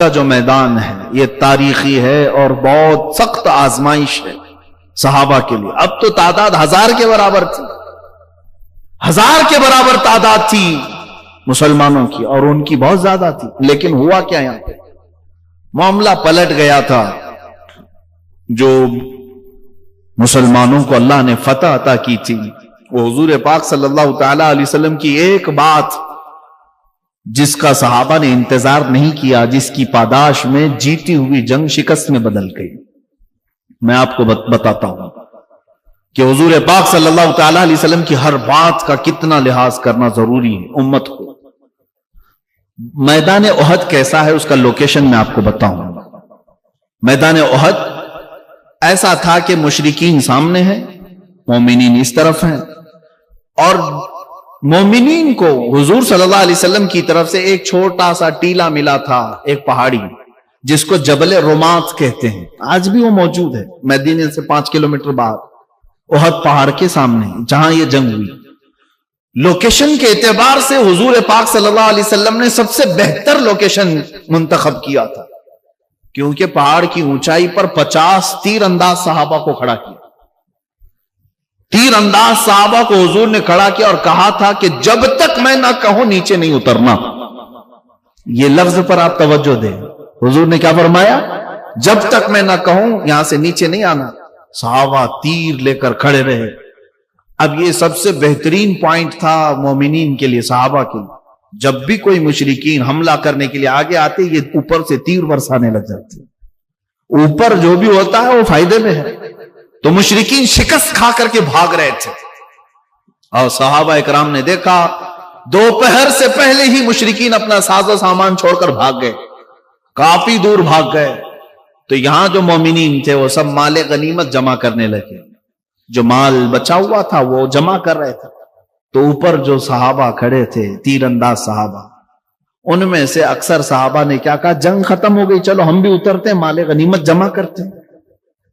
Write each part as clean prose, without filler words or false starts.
کا جو میدان ہے یہ تاریخی ہے اور بہت سخت آزمائش ہے صحابہ کے لیے. اب تو تعداد 1000 کے برابر تھی، 1000 کے برابر تعداد تھی مسلمانوں کی، اور ان کی بہت زیادہ تھی. لیکن ہوا کیا یہاں پہ؟ معاملہ پلٹ گیا تھا. جو مسلمانوں کو اللہ نے فتح عطا کی تھی وہ حضور پاک صلی اللہ تعالی علیہ وسلم کی ایک بات، جس کا صحابہ نے انتظار نہیں کیا، جس کی پاداش میں جیتی ہوئی جنگ شکست میں بدل گئی. میں آپ کو بتاتا ہوں کہ حضور پاک صلی اللہ تعالی علیہ وسلم کی ہر بات کا کتنا لحاظ کرنا ضروری ہے امت کو. میدان احد کیسا ہے اس کا لوکیشن میں آپ کو بتاؤں. میدان احد ایسا تھا کہ مشرکین سامنے ہیں، مومنین اس طرف ہیں، اور مومنین کو حضور صلی اللہ علیہ وسلم کی طرف سے ایک چھوٹا سا ٹیلا ملا تھا، ایک پہاڑی جس کو جبل رومات کہتے ہیں. آج بھی وہ موجود ہے مدینے سے 5 کلومیٹر بعد احد پہاڑ کے سامنے جہاں یہ جنگ ہوئی. لوکیشن کے اعتبار سے حضور پاک صلی اللہ علیہ وسلم نے سب سے بہتر لوکیشن منتخب کیا تھا، کیونکہ پہاڑ کی اونچائی پر 50 تیر انداز صحابہ کو کھڑا کیا. تیر انداز صحابہ کو حضور نے کھڑا کیا اور کہا تھا کہ جب تک میں نہ کہوں نیچے نہیں اترنا. یہ لفظ پر آپ توجہ دیں. حضور نے کیا فرمایا؟ جب تک میں نہ کہوں یہاں سے نیچے نہیں آنا. صحابہ تیر لے کر کھڑے رہے. اب یہ سب سے بہترین پوائنٹ تھا مومنین کے لیے، صحابہ کے لیے. جب بھی کوئی مشرکین حملہ کرنے کے لیے آگے آتے یہ اوپر سے تیر برسانے لگ جاتے. اوپر جو بھی ہوتا ہے وہ فائدے میں ہے. تو مشرکین شکست کھا کر کے بھاگ رہے تھے، اور صحابہ اکرام نے دیکھا دوپہر سے پہلے ہی مشرکین اپنا ساز و سامان چھوڑ کر بھاگ گئے، کافی دور بھاگ گئے. تو یہاں جو مومنین تھے وہ سب مال غنیمت جمع کرنے لگے. جو مال بچا ہوا تھا وہ جمع کر رہے تھے. تو اوپر جو صحابہ کھڑے تھے تیر انداز صحابہ، ان میں سے اکثر صحابہ نے کیا کہا؟ جنگ ختم ہو گئی، چلو ہم بھی اترتے ہیں، مال غنیمت جمع کرتے ہیں.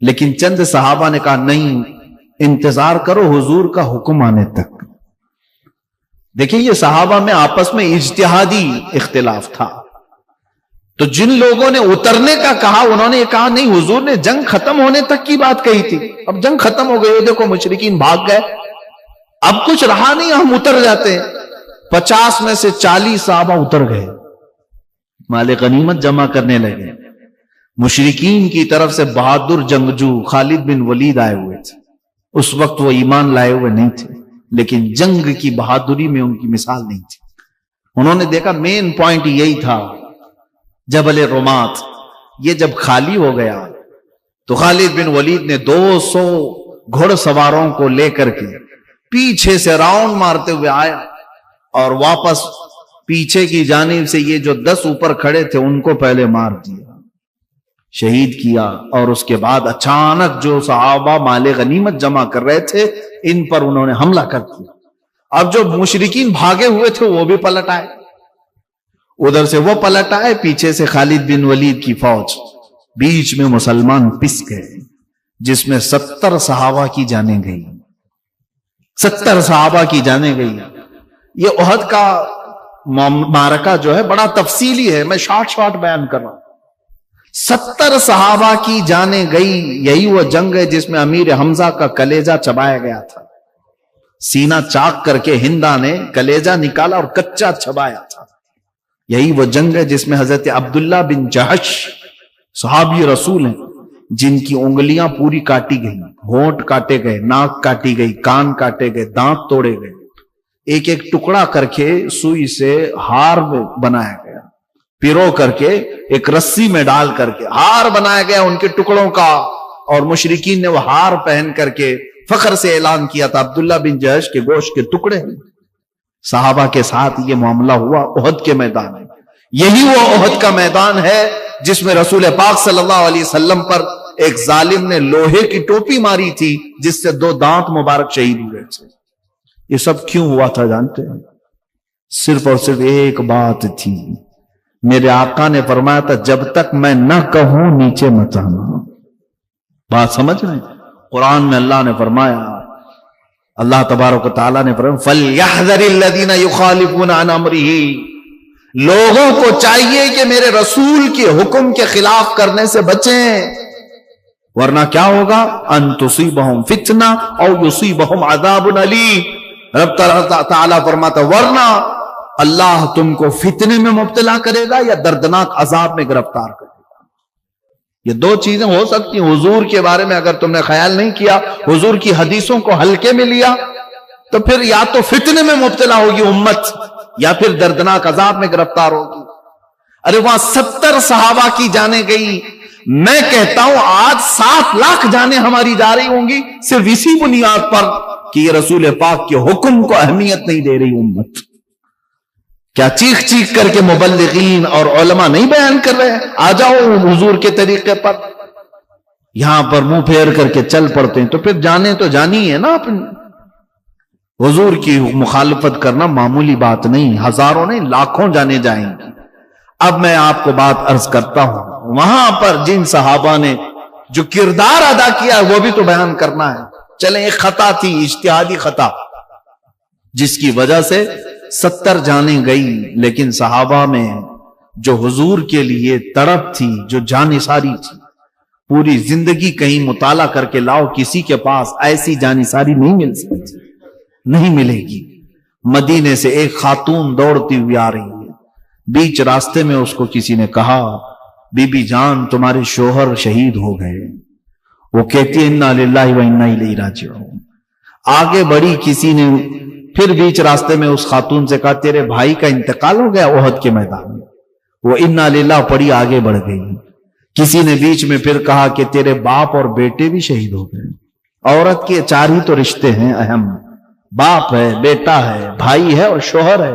لیکن چند صحابہ نے کہا نہیں، انتظار کرو حضور کا حکم آنے تک. دیکھیں یہ صحابہ میں آپس میں اجتہادی اختلاف تھا. تو جن لوگوں نے اترنے کا کہا انہوں نے یہ کہا نہیں، حضور نے جنگ ختم ہونے تک کی بات کہی تھی، اب جنگ ختم ہو گئی، دیکھو مشرکین بھاگ گئے، اب کچھ رہا نہیں، ہم اتر جاتے ہیں. 50 میں سے 40 صحابہ اتر گئے، مال غنیمت جمع کرنے لگے. مشرکین کی طرف سے بہادر جنگجو خالد بن ولید آئے ہوئے تھے. اس وقت وہ ایمان لائے ہوئے نہیں تھے، لیکن جنگ کی بہادری میں ان کی مثال نہیں تھی. انہوں نے دیکھا مین پوائنٹ یہی تھا. جبل رومات یہ جب خالی ہو گیا تو خالد بن ولید نے 200 گھڑ سواروں کو لے کر کے پیچھے سے راؤنڈ مارتے ہوئے آیا، اور واپس پیچھے کی جانب سے یہ جو 10 اوپر کھڑے تھے ان کو پہلے مار دیا، شہید کیا. اور اس کے بعد اچانک جو صحابہ مال غنیمت جمع کر رہے تھے ان پر انہوں نے حملہ کر دیا. اب جو مشرکین بھاگے ہوئے تھے وہ بھی پلٹ آئے، ادھر سے وہ پلٹ آئے، پیچھے سے خالد بن ولید کی فوج، بیچ میں مسلمان پس گئے، جس میں 70 صحابہ کی جانیں گئی. 70 صحابہ کی جانیں گئی. یہ احد کا معرکہ جو ہے بڑا تفصیلی ہے، میں شارٹ بیان کر رہا ہوں. 70 صحابہ کی جانیں گئی. یہی وہ جنگ ہے جس میں امیر حمزہ کا کلیجہ چبایا گیا تھا. سینہ چاک کر کے ہندا نے کلیجہ نکالا اور کچا چبایا تھا. یہی وہ جنگ ہے جس میں حضرت عبداللہ بن جہش صحابی رسول ہیں، جن کی انگلیاں پوری کاٹی گئی، ہونٹ کاٹے گئے، ناک کاٹی گئی، کان کاٹے گئے، دانت توڑے گئے، ایک ایک ٹکڑا کر کے سوئی سے ہار بنایا گیا، پیرو کر کے ایک رسی میں ڈال کر کے ہار بنایا گیا ان کے ٹکڑوں کا. اور مشرکین نے وہ ہار پہن کر کے فخر سے اعلان کیا تھا عبداللہ بن جہش کے گوشت کے ٹکڑے. صحابہ کے ساتھ یہ معاملہ ہوا احد کے میدان میں. یہی وہ احد کا میدان ہے جس میں رسول پاک صلی اللہ علیہ وسلم پر ایک ظالم نے لوہے کی ٹوپی ماری تھی جس سے 2 دانت مبارک شہید ہوئے تھے. یہ سب کیوں ہوا تھا جانتے ہیں؟ صرف اور صرف ایک بات تھی. میرے آقا نے فرمایا تھا جب تک میں نہ کہوں نیچے مت آنا. بات سمجھ رہے ہیں؟ قرآن میں اللہ نے فرمایا، اللہ تبارک و تعالیٰ نے فرمایا فَلْيَحْذَرِ الَّذِينَ يُخَالِفُونَ عَنْ أَمْرِهِ لوگوں کو چاہیے کہ میرے رسول کے حکم کے خلاف کرنے سے بچیں، ورنہ کیا ہوگا؟ ان تصیبہم فتنہ او یصیبہم عذاب علیم۔ رب تعالیٰ فرماتا ورنہ اللہ تم کو فتنے میں مبتلا کرے گا یا دردناک عذاب میں گرفتار کرے گا۔ یہ دو چیزیں ہو سکتی ہیں۔ حضور کے بارے میں اگر تم نے خیال نہیں کیا، حضور کی حدیثوں کو ہلکے میں لیا، تو پھر یا تو فتنے میں مبتلا ہوگی امت یا پھر دردناک عذاب میں گرفتار ہوگی۔ ارے وہاں 70 صحابہ کی جانیں گئی، میں کہتا ہوں آج 7 لاکھ جانیں ہماری جا رہی ہوں گی صرف اسی بنیاد پر کہ یہ رسول پاک کے حکم کو اہمیت نہیں دے رہی امت۔ کیا چیخ چیخ کر کے مبلغین اور علماء نہیں بیان کر رہے ہیں آ جاؤ حضور کے طریقے پر؟ یہاں پر منہ پھیر کر کے چل پڑتے ہیں، تو پھر جانے تو جانی ہے نا اپنی۔ حضور کی مخالفت کرنا معمولی بات نہیں، ہزاروں نہیں لاکھوں جانے جائیں گی۔ اب میں آپ کو بات عرض کرتا ہوں، وہاں پر جن صحابہ نے جو کردار ادا کیا وہ بھی تو بیان کرنا ہے۔ چلیں ایک خطا تھی، اجتہادی خطا، جس کی وجہ سے 70 جانیں گئی، لیکن صحابہ میں جو حضور کے لیے تڑپ تھی، جو جانثاری تھی، پوری زندگی کہیں مطالعہ کر کے لاؤ، کسی کے پاس ایسی جانثاری نہیں مل سکتی، نہیں ملے گی۔ مدینے سے ایک خاتون دوڑتی ہوئی آ رہی ہے، بیچ راستے میں اس کو کسی نے کہا بی بی جان تمہارے شوہر شہید ہو گئے۔ وہ کہتی ہے انا للہ و انا الیہ راجعون۔ آگے بڑی، کسی نے پھر بیچ راستے میں اس خاتون سے کہا تیرے بھائی کا انتقال ہو گیا احد کے میدان میں۔ وہ انا للہ پڑی، آگے بڑھ گئی۔ کسی نے بیچ میں پھر کہا کہ تیرے باپ اور بیٹے بھی شہید ہو گئے۔ عورت کے 4 ہی تو رشتے ہیں اہم، باپ ہے، بیٹا ہے، بھائی ہے اور شوہر ہے۔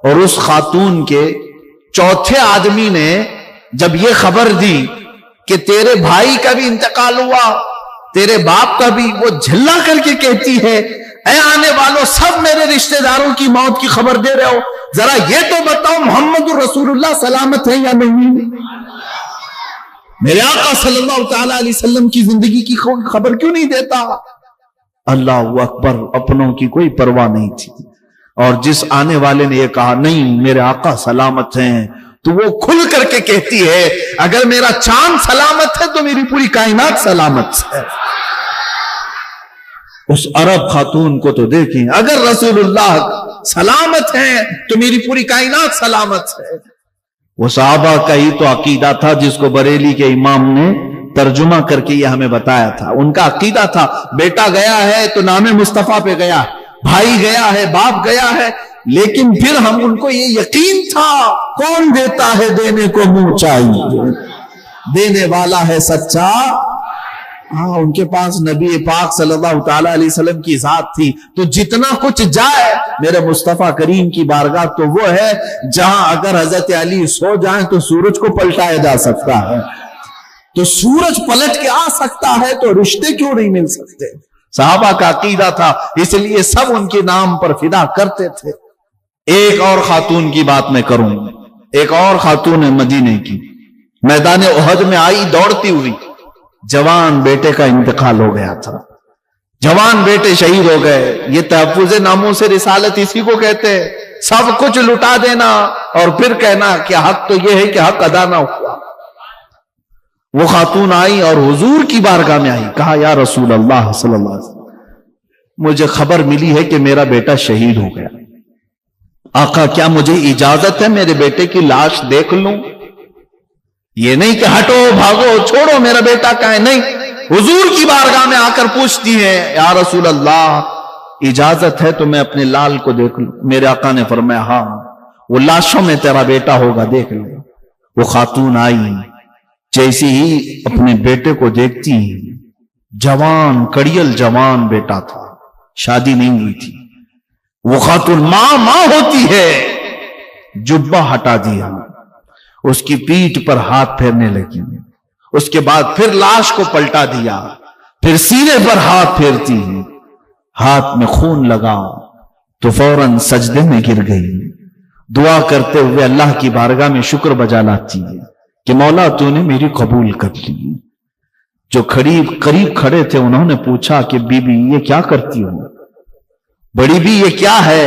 اور اس خاتون کے چوتھے آدمی نے جب یہ خبر دی کہ تیرے بھائی کا بھی انتقال ہوا، تیرے باپ کا بھی، وہ جھلا کر کے کہتی ہے اے آنے والوں، سب میرے رشتہ داروں کی موت کی خبر دے رہے ہو، ذرا یہ تو بتاؤ محمد رسول اللہ سلامت ہے یا نہیں؟ میرے آقا صلی اللہ تعالی علیہ وسلم کی زندگی کی خبر کیوں نہیں دیتا؟ اللہ اکبر، اپنوں کی کوئی پرواہ نہیں تھی۔ اور جس آنے والے نے یہ کہا نہیں میرے آقا سلامت ہیں، تو وہ کھل کر کے کہتی ہے اگر میرا چاند سلامت ہے تو میری پوری کائنات سلامت ہے۔ اس عرب خاتون کو تو دیکھیں، اگر رسول اللہ سلامت ہیں تو میری پوری کائنات سلامت ہے۔ وہ صحابہ کا ہی تو عقیدہ تھا جس کو بریلی کے امام نے ترجمہ کر کے یہ ہمیں بتایا تھا۔ ان کا عقیدہ تھا بیٹا گیا ہے تو نام مصطفیٰ پہ گیا ہے، بھائی گیا ہے، باپ گیا ہے، لیکن پھر ہم ان کو یہ یقین تھا کون دیتا ہے دینے کو منہ چاہیے، دینے والا ہے سچا۔ ہاں، ان کے پاس نبی پاک صلی اللہ تعالی علیہ وسلم کی ذات تھی، تو جتنا کچھ جائے میرے مصطفیٰ کریم کی بارگاہ تو وہ ہے جہاں اگر حضرت علی سو جائیں تو سورج کو پلٹایا جا سکتا ہے، تو سورج پلٹ کے آ سکتا ہے، تو رشتے کیوں نہیں مل سکتے؟ صحابہ کا عقیدہ تھا، اس لیے سب ان کے نام پر فدا کرتے تھے۔ ایک اور خاتون کی بات میں کروں، ایک اور خاتون ہے مدینے کی، میدان احد میں آئی دوڑتی ہوئی، جوان بیٹے کا انتقال ہو گیا تھا، جوان بیٹے شہید ہو گئے۔ یہ تحفظ ناموس رسالت اسی کو کہتے ہیں، سب کچھ لٹا دینا اور پھر کہنا کہ حق تو یہ ہے کہ حق ادا نہ ہوا۔ وہ خاتون آئی اور حضور کی بارگاہ میں آئی، کہا یا رسول اللہ صلی اللہ علیہ وسلم مجھے خبر ملی ہے کہ میرا بیٹا شہید ہو گیا، آقا کیا مجھے اجازت ہے میرے بیٹے کی لاش دیکھ لوں؟ یہ نہیں کہ ہٹو بھاگو چھوڑو میرا بیٹا کہاں ہے، نہیں، حضور کی بارگاہ میں آ کر پوچھتی ہے یا رسول اللہ اجازت ہے تو میں اپنے لال کو دیکھ لوں؟ میرے آقا نے فرمایا ہاں، وہ لاشوں میں تیرا بیٹا ہوگا، دیکھ لے۔ وہ خاتون آئی، جیسے ہی اپنے بیٹے کو دیکھتی، جوان کڑیل جوان بیٹا تھا، شادی نہیں ہوئی تھی۔ وہ خاتون ماں ہوتی ہے، جبہ ہٹا دیا، اس کی پیٹھ پر ہاتھ پھیرنے لگی، اس کے بعد پھر لاش کو پلٹا دیا، پھر سینے پر ہاتھ پھیرتی ہے، ہاتھ میں خون لگا تو فوراً سجدے میں گر گئی، دعا کرتے ہوئے اللہ کی بارگاہ میں شکر بجا لاتی ہے کہ مولا تو نے میری قبول کر لی۔ جو قریب کھڑے تھے انہوں نے پوچھا کہ بی بی یہ کیا کرتی ہو؟ بڑی بھی یہ کیا ہے؟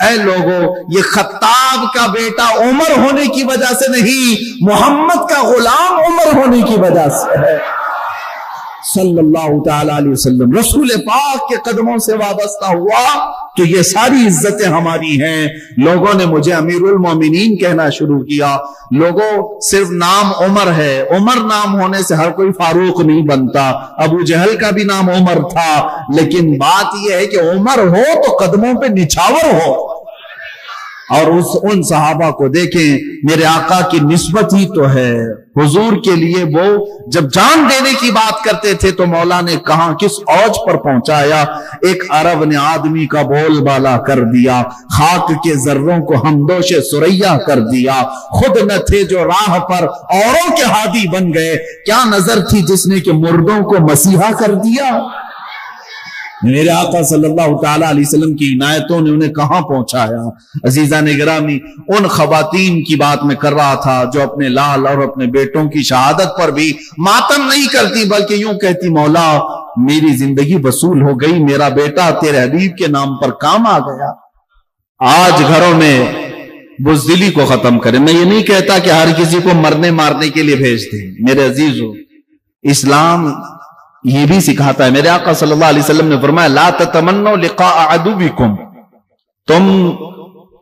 اے لوگوں، یہ خطاب کا بیٹا عمر ہونے کی وجہ سے نہیں، محمد کا غلام عمر ہونے کی وجہ سے ہے صلی اللہ تعالی علیہ وسلم۔ رسول پاک کے قدموں سے وابستہ ہوا تو یہ ساری عزتیں ہماری ہیں۔ لوگوں نے مجھے امیر المومنین کہنا شروع کیا۔ لوگوں، صرف نام عمر ہے، عمر نام ہونے سے ہر کوئی فاروق نہیں بنتا۔ ابو جہل کا بھی نام عمر تھا، لیکن بات یہ ہے کہ عمر ہو تو قدموں پہ نچھاور ہو۔ اور ان صحابہ کو دیکھیں، میرے آقا کی نسبت ہی تو ہے حضور کے لیے۔ وہ جب جان دینے کی بات کرتے تھے تو مولا نے کہاں کس اوج پر پہنچایا۔ ایک عرب نے آدمی کا بول بالا کر دیا، خاک کے ذروں کو ہمدوش سریا کر دیا۔ خود نہ تھے جو راہ پر اوروں کے ہادی بن گئے، کیا نظر تھی جس نے کہ مردوں کو مسیحا کر دیا۔ میرے آقا صلی اللہ تعالی علیہ وسلم کی عنایتوں نے انہیں کہاں پہنچایا۔ عزیزان گرامی، ان خواتین کی بات میں کر رہا تھا جو اپنے لال اور اپنے بیٹوں کی شہادت پر بھی ماتم نہیں کرتی، بلکہ یوں کہتی، مولا میری زندگی وصول ہو گئی، میرا بیٹا تیرے حبیب کے نام پر کام آ گیا۔ آج گھروں میں بزدلی کو ختم کریں۔ میں یہ نہیں کہتا کہ ہر کسی کو مرنے مارنے کے لیے بھیج دیں، میرے عزیزو، اسلام یہ بھی سکھاتا ہے۔ میرے آقا صلی اللہ علیہ وسلم نے فرمایا، لا تتمنوا لقاء عدوکم، تم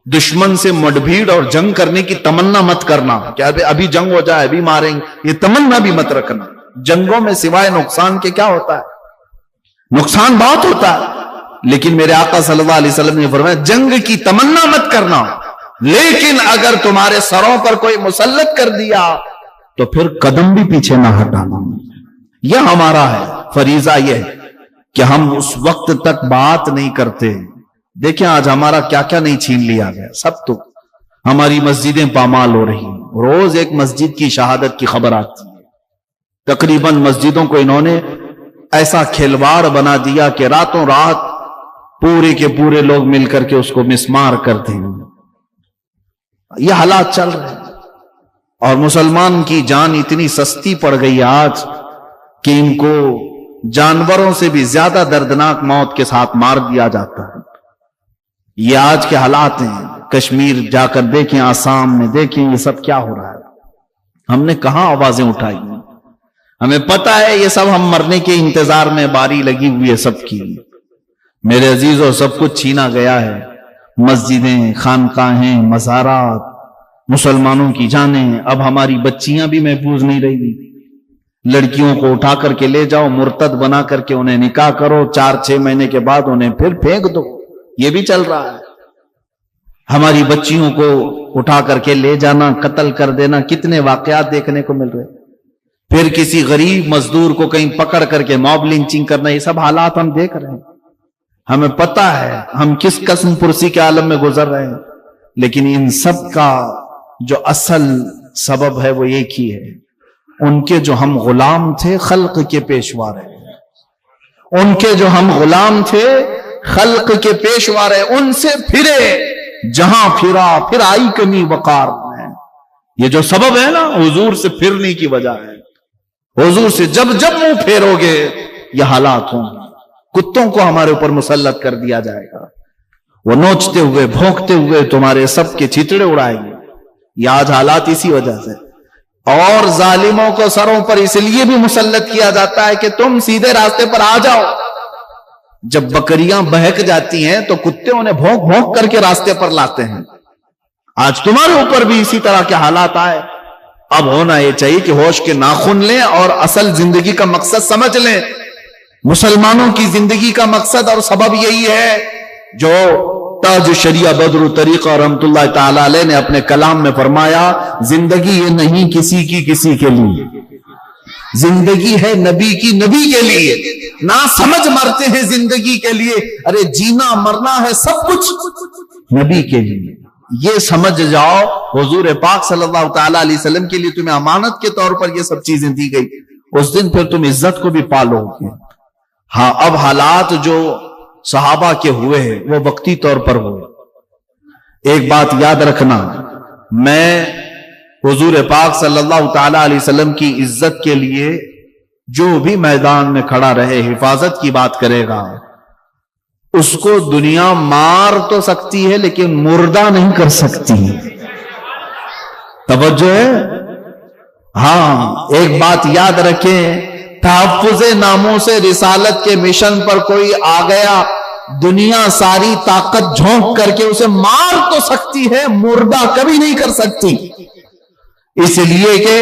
دشمن سے مڈبھیڑ اور جنگ کرنے کی تمنا مت کرنا کہ ابھی جنگ ہو جائے، ابھی ماریں گے، یہ تمنا بھی مت رکھنا۔ جنگوں میں سوائے نقصان کے کیا ہوتا ہے؟ نقصان بہت ہوتا ہے، لیکن میرے آقا صلی اللہ علیہ وسلم نے فرمایا جنگ کی تمنا مت کرنا، لیکن اگر تمہارے سروں پر کوئی مسلط کر دیا تو پھر قدم بھی پیچھے نہ ہٹانا۔ یہ ہمارا ہے فریضہ، یہ ہے کہ ہم اس وقت تک بات نہیں کرتے۔ دیکھیں آج ہمارا کیا کیا نہیں چھین لیا گیا، سب تو ہماری مسجدیں پامال ہو رہی ہیں۔ روز ایک مسجد کی شہادت کی خبر آتی ہے۔ تقریباً مسجدوں کو انہوں نے ایسا کھلواڑ بنا دیا کہ راتوں رات پورے کے پورے لوگ مل کر کے اس کو مسمار کرتے ہیں۔ یہ حالات چل رہے ہیں، اور مسلمان کی جان اتنی سستی پڑ گئی آج کہ ان کو جانوروں سے بھی زیادہ دردناک موت کے ساتھ مار دیا جاتا ہے۔ یہ آج کے حالات ہیں۔ کشمیر جا کر دیکھیں، آسام میں دیکھیں، یہ سب کیا ہو رہا ہے۔ ہم نے کہاں آوازیں اٹھائی ہیں؟ ہمیں پتا ہے یہ سب ہم مرنے کے انتظار میں باری لگی ہوئی ہے سب کی۔ میرے عزیزوں، سب کچھ چھینا گیا ہے، مسجدیں، خانقاہیں، مزارات، مسلمانوں کی جانیں۔ اب ہماری بچیاں بھی محفوظ نہیں رہی۔ لڑکیوں کو اٹھا کر کے لے جاؤ، مرتد بنا کر کے انہیں نکاح کرو، 4-6 مہینے کے بعد انہیں پھر پھینک دو، یہ بھی چل رہا ہے۔ ہماری بچیوں کو اٹھا کر کے لے جانا، قتل کر دینا، کتنے واقعات دیکھنے کو مل رہے۔ پھر کسی غریب مزدور کو کہیں پکڑ کر کے موب لنچنگ کرنا، یہ سب حالات ہم دیکھ رہے ہیں۔ ہمیں پتا ہے ہم کس قسم پرسی کے عالم میں گزر رہے ہیں، لیکن ان سب کا جو اصل سبب ہے وہ ایک ہی ہے۔ ان کے جو ہم غلام تھے، خلق کے پیشوا رہے۔ ان کے جو ہم غلام تھے، خلق کے پیشوا رہے، ان سے پھرے، جہاں پھرا پھر آئی کمی وقار میں۔ یہ جو سبب ہے نا حضور سے پھرنے کی وجہ ہے۔ حضور سے جب منہ پھیرو گے یہ حالات ہوں گے۔ کتوں کو ہمارے اوپر مسلط کر دیا جائے گا، وہ نوچتے ہوئے بھونکتے ہوئے تمہارے سب کے چیتڑے اڑائیں گے۔ یہ آج حالات اسی وجہ سے۔ اور ظالموں کو سروں پر اس لیے بھی مسلط کیا جاتا ہے کہ تم سیدھے راستے پر آ جاؤ۔ جب بکریاں بہک جاتی ہیں تو کتے انہیں بھونک بھونک کر کے راستے پر لاتے ہیں۔ آج تمہارے اوپر بھی اسی طرح کے حالات آئے۔ اب ہونا یہ چاہیے کہ ہوش کے ناخن لیں اور اصل زندگی کا مقصد سمجھ لیں۔ مسلمانوں کی زندگی کا مقصد اور سبب یہی ہے جو تاج شریعہ بدر طریقہ رحمت اللہ تعالی علیہ نے اپنے کلام میں فرمایا، زندگی یہ نہیں کسی کے لیے، زندگی ہے نبی کی، نبی کے لیے۔ نہ سمجھ مرتے ہیں زندگی کے لیے، ارے جینا مرنا ہے سب کچھ نبی کے لیے۔ یہ سمجھ جاؤ، حضور پاک صلی اللہ تعالی علیہ وسلم کے لیے تمہیں امانت کے طور پر یہ سب چیزیں دی گئی، اس دن پھر تم عزت کو بھی پالو گے۔ ہاں، اب حالات جو صحابہ کے ہوئے ہیں وہ وقتی طور پر ہوئے۔ ایک بات یاد رکھنا، میں حضور پاک صلی اللہ تعالی علیہ وسلم کی عزت کے لیے جو بھی میدان میں کھڑا رہے حفاظت کی بات کرے گا، اس کو دنیا مار تو سکتی ہے لیکن مردہ نہیں کر سکتی. توجہ ہے؟ ہاں ایک بات یاد رکھیں، تحفظ ناموس رسالت کے مشن پر کوئی آ گیا، دنیا ساری طاقت جھونک کر کے اسے مار تو سکتی ہے، مردہ کبھی نہیں کر سکتی. اس لیے کہ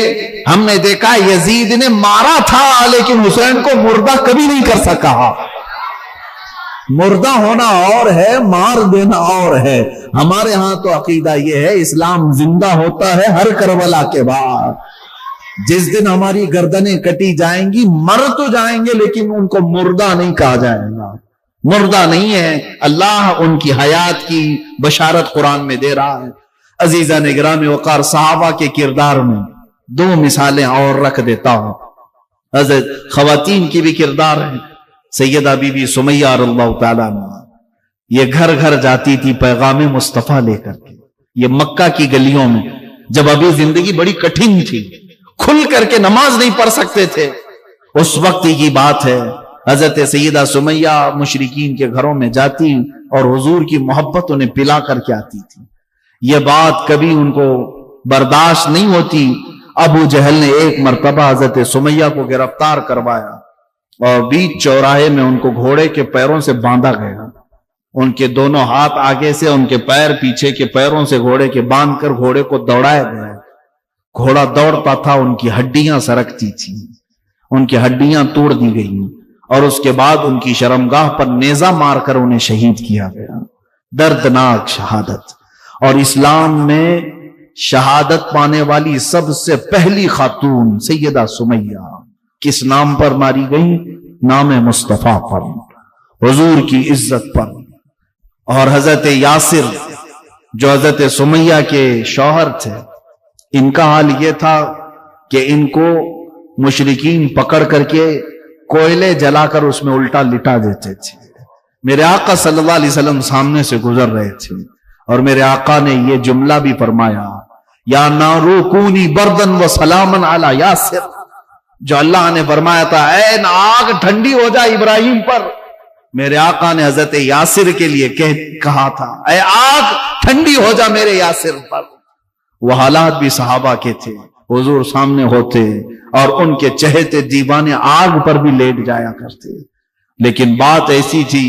ہم نے دیکھا یزید نے مارا تھا لیکن حسین کو مردہ کبھی نہیں کر سکا. مردہ ہونا اور ہے، مار دینا اور ہے. ہمارے ہاں تو عقیدہ یہ ہے اسلام زندہ ہوتا ہے ہر کربلا کے بعد. جس دن ہماری گردنیں کٹی جائیں گی مر تو جائیں گے لیکن ان کو مردہ نہیں کہا جائے گا. مردہ نہیں ہے. اللہ ان کی حیات کی بشارت قرآن میں دے رہا ہے. عزیزان گرامی وقار، صحابہ کے کردار میں دو مثالیں اور رکھ دیتا ہوں. حضرت خواتین کی بھی کردار ہے. سیدہ بی بی سمیہ رضی اللہ تعالیٰ عنہ، یہ گھر گھر جاتی تھی پیغام مصطفیٰ لے کر کے. یہ مکہ کی گلیوں میں جب ابھی زندگی بڑی کٹھن تھی، کھل کر کے نماز نہیں پڑھ سکتے تھے، اس وقت کی بات ہے. حضرت سیدہ سمیہ مشرکین کے گھروں میں جاتی اور حضور کی محبت انہیں پلا کر کے آتی تھی. یہ بات کبھی ان کو برداشت نہیں ہوتی. ابو جہل نے ایک مرتبہ حضرت سمیہ کو گرفتار کروایا اور بیچ چوراہے میں ان کو گھوڑے کے پیروں سے باندھا گیا. ان کے دونوں ہاتھ آگے سے، ان کے پیر پیچھے کے پیروں سے گھوڑے کے باندھ کر گھوڑے کو دوڑایا گیا. گھوڑا دوڑتا تھا، ان کی ہڈیاں سرکتی تھیں، ان کی ہڈیاں توڑ دی گئیں اور اس کے بعد ان کی شرمگاہ پر نیزہ مار کر انہیں شہید کیا گیا. دردناک شہادت. اور اسلام میں شہادت پانے والی سب سے پہلی خاتون سیدہ سمیہ کس نام پر ماری گئی؟ نام مصطفیٰ پر، حضور کی عزت پر. اور حضرت یاسر جو حضرت سمیہ کے شوہر تھے، ان کا حال یہ تھا کہ ان کو مشرکین پکڑ کر کے کوئلے جلا کر اس میں الٹا لٹا دیتے تھے. میرے آقا صلی اللہ علیہ وسلم سامنے سے گزر رہے تھے اور میرے آقا نے یہ جملہ بھی فرمایا، یا نارو کونی بردن و سلامن علی یاسر. جو اللہ نے فرمایا تھا اے آگ ٹھنڈی ہو جا ابراہیم پر، میرے آقا نے حضرت یاسر کے لیے کہا تھا اے آگ ٹھنڈی ہو جا میرے یاسر پر. وہ حالات بھی صحابہ کے تھے. حضور سامنے ہوتے اور ان کے چہتے دیوانے آگ پر بھی لیٹ جایا کرتے. لیکن بات ایسی تھی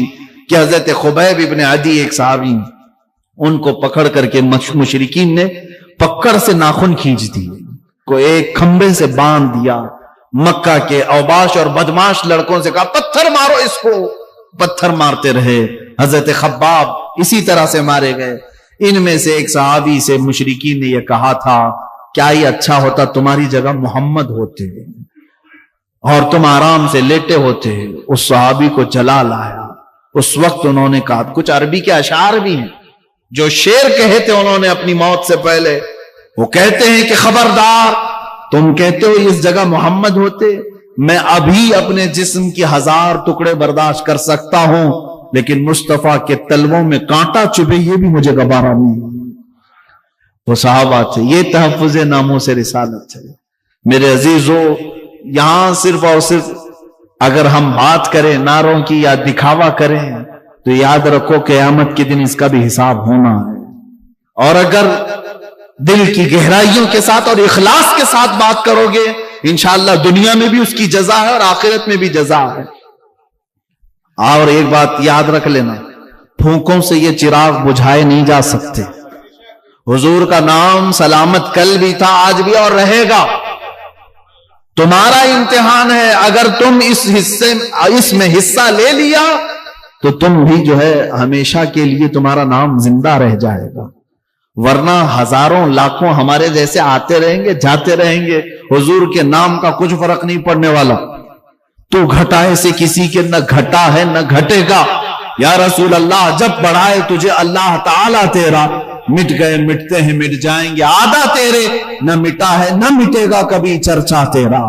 کہ حضرت خبیب ابن عدی ایک صحابی، ان کو پکڑ کر کے مشرکین نے پکڑ سے ناخن کھینچ دی، کو ایک کھمبے سے باندھ دیا. مکہ کے اوباش اور بدماش لڑکوں سے کہا پتھر مارو اس کو. پتھر مارتے رہے. حضرت خباب اسی طرح سے مارے گئے. ان میں سے ایک صحابی سے مشرکین نے یہ کہا تھا کیا یہ اچھا ہوتا تمہاری جگہ محمد ہوتے اور تم آرام سے لیٹے ہوتے. اس صحابی کو جلا لایا. اس وقت انہوں نے کہا، کچھ عربی کے اشعار بھی ہیں جو شعر کہے تھے انہوں نے اپنی موت سے پہلے. وہ کہتے ہیں کہ خبردار، تم کہتے ہو اس جگہ محمد ہوتے، میں ابھی اپنے جسم کی 1000 ٹکڑے برداشت کر سکتا ہوں لیکن مصطفیٰ کے تلووں میں کانٹا چبھے یہ بھی مجھے گوارا نہیں. وہ صحابہ تھے. یہ تحفظ ناموس رسالت ہے. میرے عزیزو، یہاں صرف اور صرف اگر ہم بات کریں نعروں کی یا دکھاوا کریں تو یاد رکھو قیامت کے دن اس کا بھی حساب ہونا ہے. اور اگر دل کی گہرائیوں کے ساتھ اور اخلاص کے ساتھ بات کرو گے انشاءاللہ دنیا میں بھی اس کی جزا ہے اور آخرت میں بھی جزا ہے. اور ایک بات یاد رکھ لینا، پھونکوں سے یہ چراغ بجھائے نہیں جا سکتے. حضور کا نام سلامت کل بھی تھا، آج بھی اور رہے گا. تمہارا امتحان ہے. اگر تم اس میں حصہ لے لیا تو تم بھی جو ہے ہمیشہ کے لیے تمہارا نام زندہ رہ جائے گا. ورنہ ہزاروں لاکھوں ہمارے جیسے آتے رہیں گے جاتے رہیں گے، حضور کے نام کا کچھ فرق نہیں پڑنے والا. تو گھٹائے سے کسی کے نہ گھٹا ہے نہ گھٹے گا. یا رسول اللہ، جب بڑھائے تجھے اللہ تعالیٰ تیرا، مٹ گئے مٹتے ہیں مٹ جائیں گے آدھا تیرے، نہ مٹا ہے نہ مٹے گا کبھی چرچا تیرا.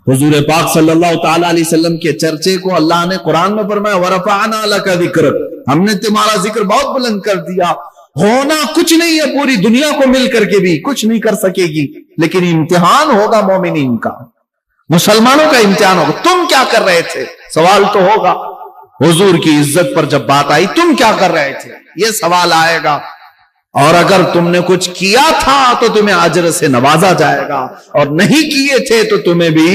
حضور پاک صلی اللہ تعالیٰ علیہ وسلم کے چرچے کو اللہ نے قرآن میں فرمایا وَرَفَعْنَا لَكَ ذِكْرَكَ، ہم نے تمہارا ذکر بہت بلند کر دیا. ہونا کچھ نہیں ہے، پوری دنیا کو مل کر کے بھی کچھ نہیں کر سکے گی، لیکن امتحان ہوگا مومنین کا، مسلمانوں کا امتحان ہوگا. تم کیا کر رہے تھے سوال تو ہوگا. حضور کی عزت پر جب بات آئی تم کیا کر رہے تھے یہ سوال آئے گا، اور اگر تم نے کچھ کیا تھا تو تمہیں اجر سے نوازا جائے گا، اور نہیں کیے تھے تو تمہیں بھی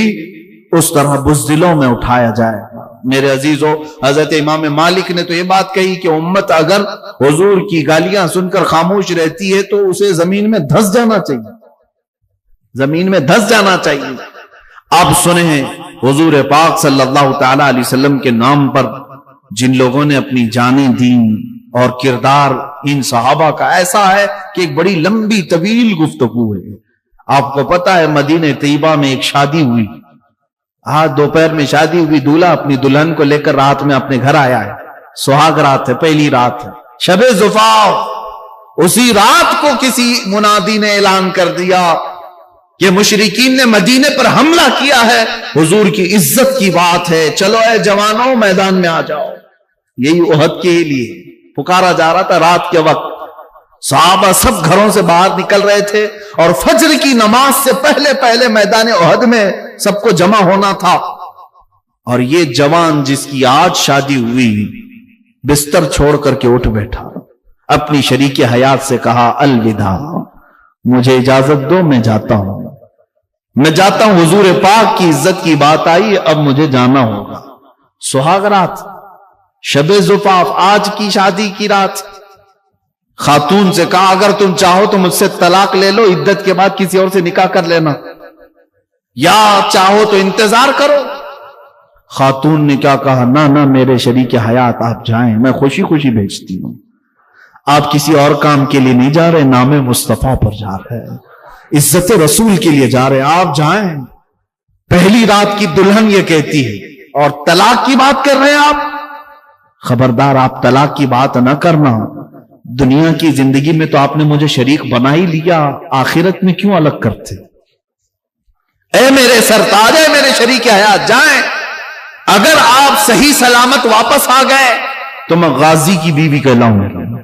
اس طرح بزدلوں میں اٹھایا جائے گا۔ میرے عزیزو، حضرت امام مالک نے تو یہ بات کہی کہ امت اگر حضور کی گالیاں سن کر خاموش رہتی ہے تو اسے زمین میں دھس جانا چاہیے، زمین میں دھس جانا چاہیے۔ اب سنیں حضور پاک صلی اللہ تعالی علیہ وسلم کے نام پر جن لوگوں نے اپنی جانیں دی، اور کردار ان صحابہ کا ایسا ہے کہ ایک بڑی لمبی طویل گفتگو ہے۔ آپ کو پتا ہے مدینہ طیبہ میں ایک شادی ہوئی، آج دوپہر میں شادی ہوئی، دولہا اپنی دلہن کو لے کر رات میں اپنے گھر آیا ہے، سہاگ رات ہے، پہلی رات ہے، شب زفاف۔ اسی رات کو کسی منادی نے اعلان کر دیا کہ مشرکین نے مدینے پر حملہ کیا ہے، حضور کی عزت کی بات ہے، چلو اے جوانوں میدان میں آ جاؤ۔ یہی احد کے لیے پکارا جا رہا تھا رات کے وقت۔ صحابہ سب گھروں سے باہر نکل رہے تھے، اور فجر کی نماز سے پہلے پہلے میدان احد میں سب کو جمع ہونا تھا۔ اور یہ جوان جس کی آج شادی ہوئی بستر چھوڑ کر کے اٹھ بیٹھا، اپنی شریک حیات سے کہا الوداع، مجھے اجازت دو، میں جاتا ہوں، میں جاتا ہوں، حضور پاک کی عزت کی بات آئی، اب مجھے جانا ہوگا۔ سہاگ رات، شب زفاف، آج کی شادی کی رات۔ خاتون سے کہا اگر تم چاہو تو مجھ سے طلاق لے لو، عدت کے بعد کسی اور سے نکاح کر لینا، یا چاہو تو انتظار کرو۔ خاتون نے کیا کہا، نہ میرے شریک حیات آپ جائیں، میں خوشی خوشی بھیجتی ہوں، آپ کسی اور کام کے لیے نہیں جا رہے، نام مصطفیٰ پر جا رہے ہیں، عزت رسول کے لیے جا رہے ہیں، آپ جائیں۔ پہلی رات کی دلہن یہ کہتی ہے، اور طلاق کی بات کر رہے ہیں آپ، خبردار آپ طلاق کی بات نہ کرنا، دنیا کی زندگی میں تو آپ نے مجھے شریک بنا ہی لیا، آخرت میں کیوں الگ کرتے؟ اے میرے سرتاج، اے میرے شریک حیات، جائیں، اگر آپ صحیح سلامت واپس آ گئے تو میں غازی کی بیوی کہلاؤں گا،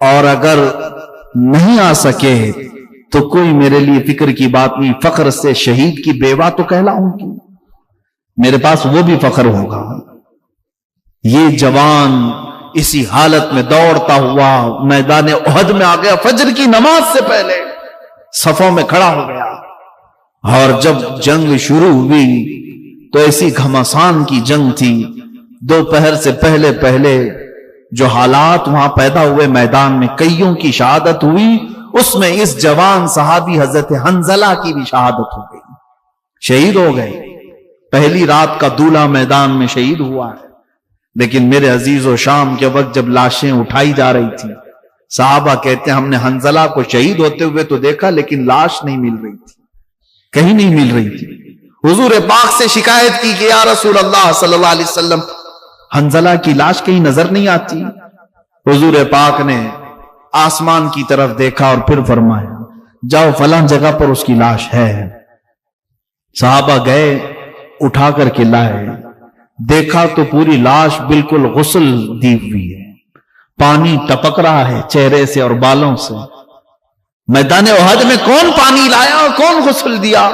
اور اگر نہیں آ سکے تو کوئی میرے لیے فکر کی بات نہیں، فخر سے شہید کی بیوہ تو کہلاؤں گی، میرے پاس وہ بھی فخر ہوگا۔ یہ جوان اسی حالت میں دوڑتا ہوا میدان احد میں آ گیا، فجر کی نماز سے پہلے صفوں میں کھڑا ہو گیا، اور جب جنگ شروع ہوئی تو ایسی گھمسان کی جنگ تھی، دوپہر سے پہلے پہلے جو حالات وہاں پیدا ہوئے میدان میں، کئیوں کی شہادت ہوئی، اس میں اس جوان صحابی حضرت حنظلہ کی بھی شہادت ہو گئی، شہید ہو گئے۔ پہلی رات کا دولہا میدان میں شہید ہوا ہے۔ لیکن میرے عزیز و شام کے وقت جب لاشیں اٹھائی جا رہی تھی، صحابہ کہتے ہیں ہم نے حنظلہ کو شہید ہوتے ہوئے تو دیکھا، لیکن لاش نہیں مل رہی تھی، کہیں نہیں مل رہی تھی۔ حضور پاک سے شکایت کی کہ یا رسول اللہ صلی اللہ علیہ وسلم، حنظلہ کی لاش کہیں نظر نہیں آتی۔ حضور پاک نے آسمان کی طرف دیکھا اور پھر فرمایا جاؤ فلاں جگہ پر اس کی لاش ہے۔ صحابہ گئے، اٹھا کر کے لائے، دیکھا تو پوری لاش بالکل غسل دی ہوئی ہے، پانی ٹپک رہا ہے چہرے سے اور بالوں سے۔ میدان احد میں کون پانی لایا اور کون غسل دیا؟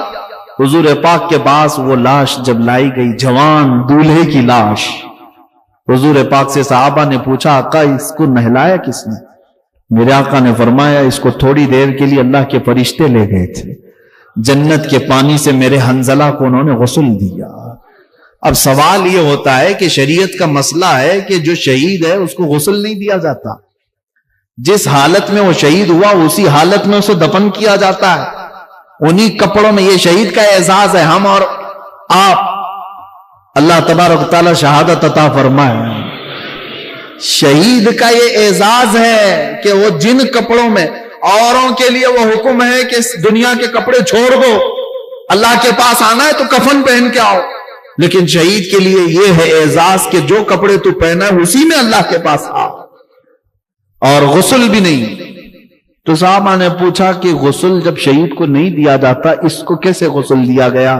حضور پاک کے پاس وہ لاش جب لائی گئی، جوان دولہے کی لاش، حضور پاک سے صحابہ نے پوچھا آقا اس کو نہلایا کس نے؟ میرے آقا نے فرمایا اس کو تھوڑی دیر کے لیے اللہ کے فرشتے لے گئے تھے، جنت کے پانی سے میرے حنظلہ کو انہوں نے غسل دیا۔ اب سوال یہ ہوتا ہے کہ شریعت کا مسئلہ ہے کہ جو شہید ہے اس کو غسل نہیں دیا جاتا، جس حالت میں وہ شہید ہوا اسی حالت میں اسے دفن کیا جاتا ہے، انہی کپڑوں میں۔ یہ شہید کا اعزاز ہے، ہم اور آپ، اللہ تبارک و تعالی شہادت عطا فرمائے۔ شہید کا یہ اعزاز ہے کہ وہ جن کپڑوں میں، اوروں کے لیے وہ حکم ہے کہ دنیا کے کپڑے چھوڑ دو، اللہ کے پاس آنا ہے تو کفن پہن کے آؤ، لیکن شہید کے لیے یہ ہے اعزاز کہ جو کپڑے تو پہنا ہے اسی میں اللہ کے پاس آ، اور غسل بھی نہیں۔ تو صحابہ نے پوچھا کہ غسل جب شہید کو نہیں دیا جاتا اس کو کیسے غسل دیا گیا؟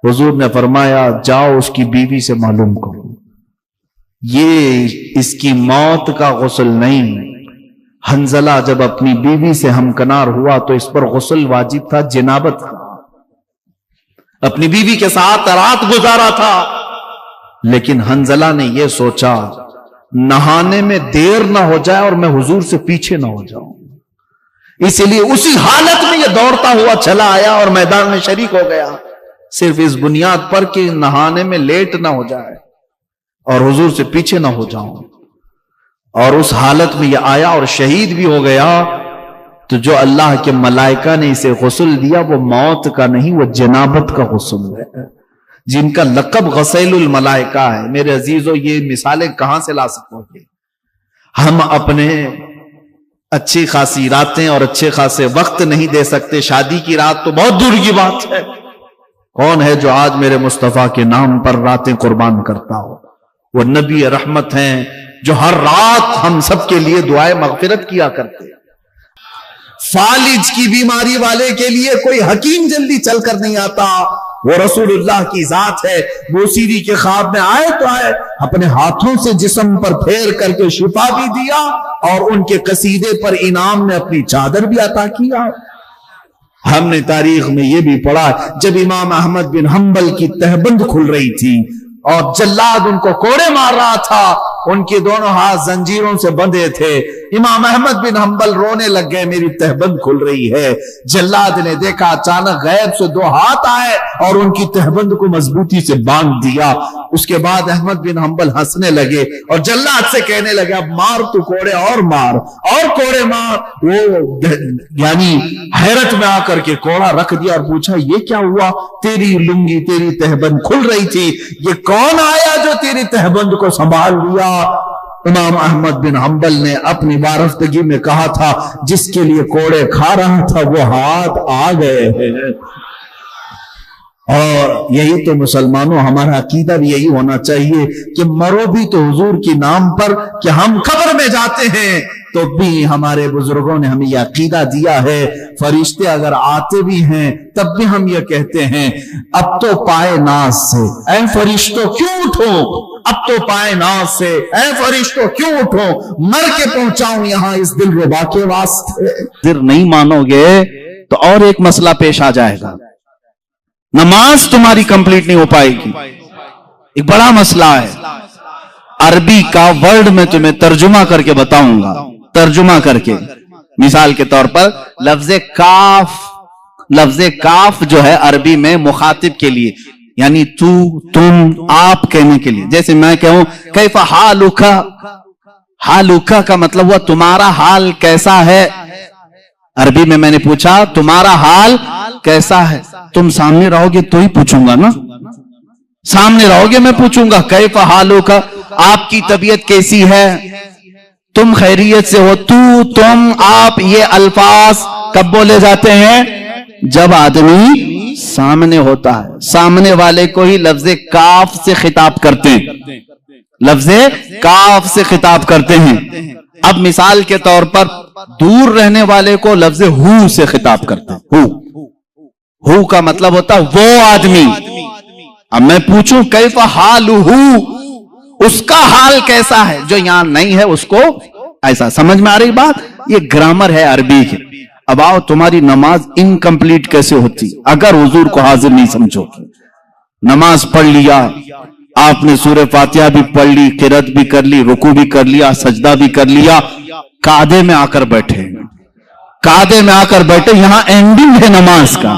حضور نے فرمایا جاؤ اس کی بیوی سے معلوم کرو، یہ اس کی موت کا غسل نہیں۔ حنظلہ جب اپنی بیوی سے ہمکنار ہوا تو اس پر غسل واجب تھا، جنابت کا، اپنی بیوی کے ساتھ رات گزارا تھا، لیکن حنزلہ نے یہ سوچا نہانے میں دیر نہ ہو جائے اور میں حضور سے پیچھے نہ ہو جاؤں، اسی لیے اسی حالت میں یہ دوڑتا ہوا چلا آیا اور میدان میں شریک ہو گیا، صرف اس بنیاد پر کہ نہانے میں لیٹ نہ ہو جائے اور حضور سے پیچھے نہ ہو جاؤں۔ اور اس حالت میں یہ آیا اور شہید بھی ہو گیا۔ تو جو اللہ کے ملائکہ نے اسے غسل دیا وہ موت کا نہیں، وہ جنابت کا غسل ہے، جن کا لقب غسیل الملائکہ ہے۔ میرے عزیزو، یہ مثالیں کہاں سے لا سکو گے؟ ہم اپنے اچھی خاصی راتیں اور اچھے خاصے وقت نہیں دے سکتے، شادی کی رات تو بہت دور کی بات ہے۔ کون ہے جو آج میرے مصطفیٰ کے نام پر راتیں قربان کرتا ہو؟ وہ نبی رحمت ہیں جو ہر رات ہم سب کے لیے دعائے مغفرت کیا کرتے۔ فالج کی بیماری والے کے لیے کوئی حکیم جلدی چل کر نہیں آتا، وہ رسول اللہ کی ذات ہے۔ بوسیری کے خواب میں آئے تو آئے، اپنے ہاتھوں سے جسم پر پھیر کر کے شفا بھی دیا اور ان کے قصیدے پر انعام میں اپنی چادر بھی عطا کیا۔ ہم نے تاریخ میں یہ بھی پڑھا، جب امام احمد بن حنبل کی تہبند کھل رہی تھی اور جلاد ان کو کوڑے مار رہا تھا، ان کے دونوں ہاتھ زنجیروں سے بندھے تھے، امام احمد بن حنبل رونے لگ گئے، میری تہبند کھل رہی ہے۔ جلاد نے دیکھا، اچانک غیب سے دو ہاتھ آئے اور ان کی تہبند کو مضبوطی سے باندھ دیا۔ اس کے بعد احمد بن حنبل ہنسنے لگے اور جلاد سے کہنے لگے، اب مار تو کوڑے اور مار اور کوڑے مار۔ وہ یعنی حیرت میں آ کر کے کوڑا رکھ دیا اور پوچھا، یہ کیا ہوا؟ تیری لنگی، تیری تہبند کھل رہی تھی، یہ کون آیا جو تیری تہبند کو سنبھال لیا؟ امام احمد بن حنبل نے اپنی وارفتگی میں کہا تھا، جس کے لیے کوڑے کھا رہا تھا وہ ہاتھ آ گئے ہیں۔ اور یہی تو مسلمانوں، ہمارا عقیدہ بھی یہی ہونا چاہیے کہ مرو بھی تو حضور کی نام پر، کہ ہم قبر میں جاتے ہیں تو بھی ہمارے بزرگوں نے ہمیں یہ عقیدہ دیا ہے، فرشتے اگر آتے بھی ہیں تب بھی ہم یہ کہتے ہیں، اب تو پائے ناز سے اے فرشتوں کیوں اٹھو، اب تو پائے ناز سے اے فرشتوں کیوں اٹھو، مر کے پہنچاؤں یہاں اس دل ربا کے واسطے۔ پھر نہیں مانو گے تو اور ایک مسئلہ پیش آ جائے گا، نماز تمہاری کمپلیٹ نہیں ہو پائے گی۔ ایک بڑا مسئلہ ہے، عربی کا ورڈ میں تمہیں ترجمہ کر کے بتاؤں گا، ترجمہ کر کے۔ مثال کے طور پر لفظ کاف جو ہے عربی میں مخاطب کے لیے، یعنی تو، تم، آپ کہنے کے لیے۔ جیسے میں کہوں کیف حالک، حالک کا مطلب ہوا تمہارا حال کیسا ہے۔ عربی میں نے پوچھا تمہارا حال کیسا ہے، تم سامنے رہو گے تو ہی پوچھوں گا نا، سامنے رہو گے میں پوچھوں گا کیف حالک، آپ کی طبیعت کیسی ہے، تم خیریت سے ہو۔ تو، تم، آپ، یہ الفاظ کب بولے جاتے ہیں؟ جب آدمی سامنے ہوتا ہے، سامنے والے کو ہی لفظ کاف سے خطاب کرتے ہیں، لفظ کاف سے خطاب کرتے ہیں۔ اب مثال کے طور پر دور رہنے والے کو لفظ ہو سے خطاب کرتے ہیں، ہو کا مطلب ہوتا ہے وہ آدمی۔ اب میں پوچھوں کیف حالہ، اس کا حال کیسا ہے، جو یہاں نہیں ہے اس کو ایسا۔ سمجھ میں آ رہی بات؟ یہ گرامر ہے عربی کی۔ اب آؤ، تمہاری نماز انکمپلیٹ کیسے ہوتی اگر حضور کو حاضر نہیں سمجھو گے؟ نماز پڑھ لیا آپ نے، سورہ فاتحہ بھی پڑھ لی، قرات بھی کر لی، رکوع بھی کر لیا، سجدہ بھی کر لیا، قعدے میں آ کر بیٹھے، قعدے میں آ کر بیٹھے، یہاں اینڈنگ ہے نماز کا،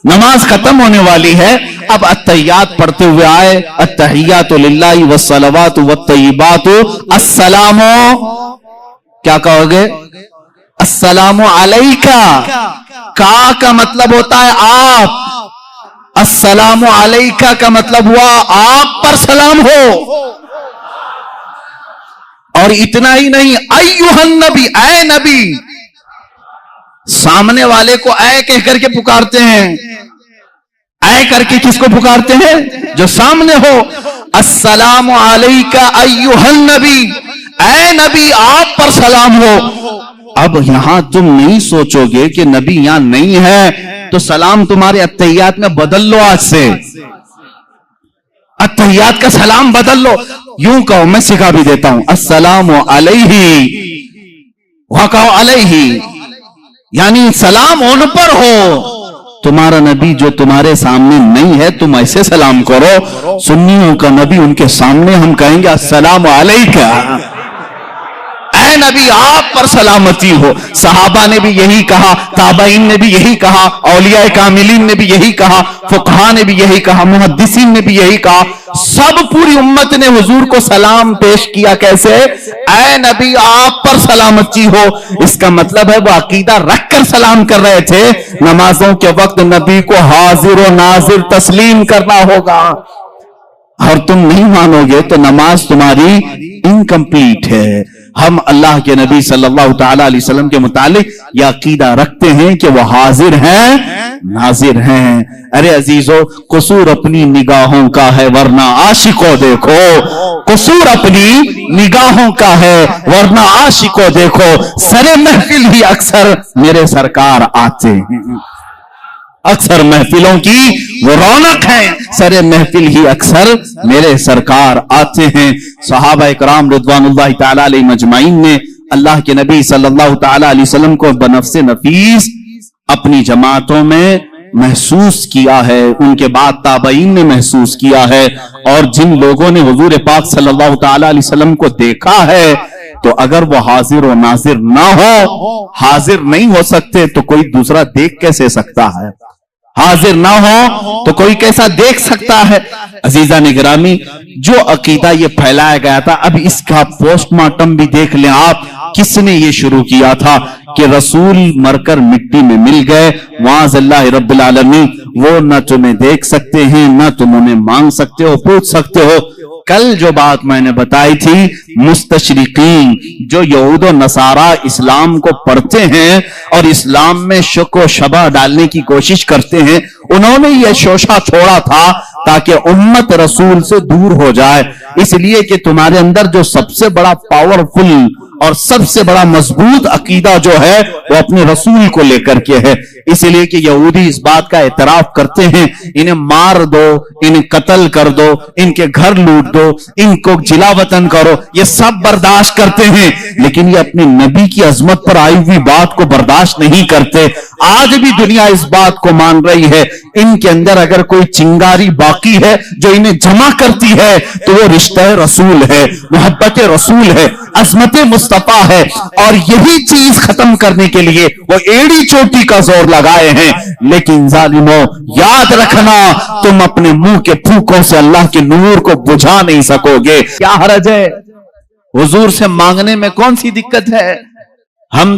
نماز ختم ہونے والی ہے۔ اب التحیات پڑھتے ہوئے آئے، التحیات للہ والصلوات والطیبات، السلام، کیا کہو گے؟ السلام علیکہ، کا مطلب ہوتا ہے آپ، السلام علیکہ کا مطلب ہوا آپ پر سلام ہو۔ اور اتنا ہی نہیں، ایھا النبی، اے نبی، سامنے والے کو اے کہہ کر کے پکارتے ہیں۔ اے کر کے کس کو پکارتے ہیں؟ جو سامنے ہو۔ السلام علیکہ ایھا النبی، اے نبی آپ پر سلام ہو۔ اب یہاں تم نہیں سوچو گے کہ نبی یہاں نہیں ہے تو سلام تمہارے التحیات میں بدل لو، آج سے التحیات کا سلام بدل لو۔ یوں کہو، میں سکھا بھی دیتا ہوں، السلام علیہ، وہاں کہو علیہ، یعنی سلام ان پر ہو، تمہارا نبی جو تمہارے سامنے نہیں ہے تم ایسے سلام کرو. سنیوں کا نبی ان کے سامنے ہم کہیں گے السلام علیکہ، اے نبی آپ پر سلامتی ہو. صحابہ نے بھی یہی کہا، تابعین نے بھی یہی کہا، اولیاء کاملین نے بھی یہی کہا، فقہاء نے بھی یہی کہا، محدثین نے بھی یہی کہا. سب پوری امت نے حضور کو سلام پیش کیا. کیسے؟ اے نبی آپ پر سلامتی ہو. اس کا مطلب ہے وہ عقیدہ رکھ کر سلام کر رہے تھے. نمازوں کے وقت نبی کو حاضر و ناظر تسلیم کرنا ہوگا. اور تم نہیں مانو گے تو نماز تمہاری انکمپلیٹ ہے. ہم اللہ کے نبی صلی اللہ تعالی علیہ وسلم کے متعلق یہ عقیدہ رکھتے ہیں کہ وہ حاضر ہیں ناظر ہیں. ارے عزیزو، قصور اپنی نگاہوں کا ہے ورنہ عاشقوں دیکھو. قصور اپنی نگاہوں کا ہے ورنہ عاشقوں دیکھو. سر محفل ہی اکثر میرے سرکار آتے ہیں. اکثر محفلوں کی وہ رونق ہے، سر محفل ہی اکثر میرے سرکار آتے ہیں. صحابہ اکرام رضوان اللہ تعالی علیہ مجمعین نے اللہ کے نبی صلی اللہ تعالی علیہ وسلم کو بنفس نفیس اپنی جماعتوں میں محسوس کیا ہے. ان کے بعد تابعین نے محسوس کیا ہے. اور جن لوگوں نے حضور پاک صلی اللہ تعالی علیہ وسلم کو دیکھا ہے تو اگر وہ حاضر و ناظر نہ ہو، حاضر نہیں ہو سکتے تو کوئی دوسرا دیکھ کیسے سکتا ہے؟ حاضر نہ ہو تو کوئی کیسا دیکھ سکتا ہے؟ عزیزان گرامی، جو عقیدہ یہ پھیلایا گیا تھا، اب اس کا پوسٹ مارٹم بھی دیکھ لیں آپ. کس نے یہ شروع کیا تھا کہ رسول مر کر مٹی میں مل گئے، معاذ اللہ رب العالمین، وہ نہ تمہیں دیکھ سکتے ہیں نہ تم انہیں مانگ سکتے ہو پوچھ سکتے ہو. کل جو بات میں نے بتائی تھی، مستشرقین جو یہود و نصارہ اسلام کو پڑھتے ہیں اور اسلام میں شک و شبہ ڈالنے کی کوشش کرتے ہیں، انہوں نے یہ شوشہ چھوڑا تھا تاکہ امت رسول سے دور ہو جائے. اس لیے کہ تمہارے اندر جو سب سے بڑا پاورفل اور سب سے بڑا مضبوط عقیدہ جو ہے وہ اپنے رسول کو لے کر کے ہے. اس لیے کہ یہودی اس بات کا اعتراف کرتے ہیں انہیں مار دو، انہیں قتل کر دو، ان کے گھر لوٹ دو، ان کو جلا وطن کرو، یہ سب برداشت کرتے ہیں، لیکن یہ اپنے نبی کی عظمت پر آئی ہوئی بات کو برداشت نہیں کرتے. آج بھی دنیا اس بات کو مان رہی ہے. ان کے اندر اگر کوئی چنگاری باقی ہے جو انہیں جمع کرتی ہے تو وہ رشتہ رسول ہے، محبت رسول ہے، عظمت مصطفیٰ ہے. اور یہی چیز ختم کرنے کے لیے وہ ایڑی چوٹی کا زور لگائے ہیں. لیکن ظالموں، یاد رکھنا تم اپنے منہ کے پھوکوں سے اللہ کے نور کو بجھا نہیں سکو گے. کیا حرج ہے حضور سے مانگنے میں؟ کون سی دقت ہے؟ ہم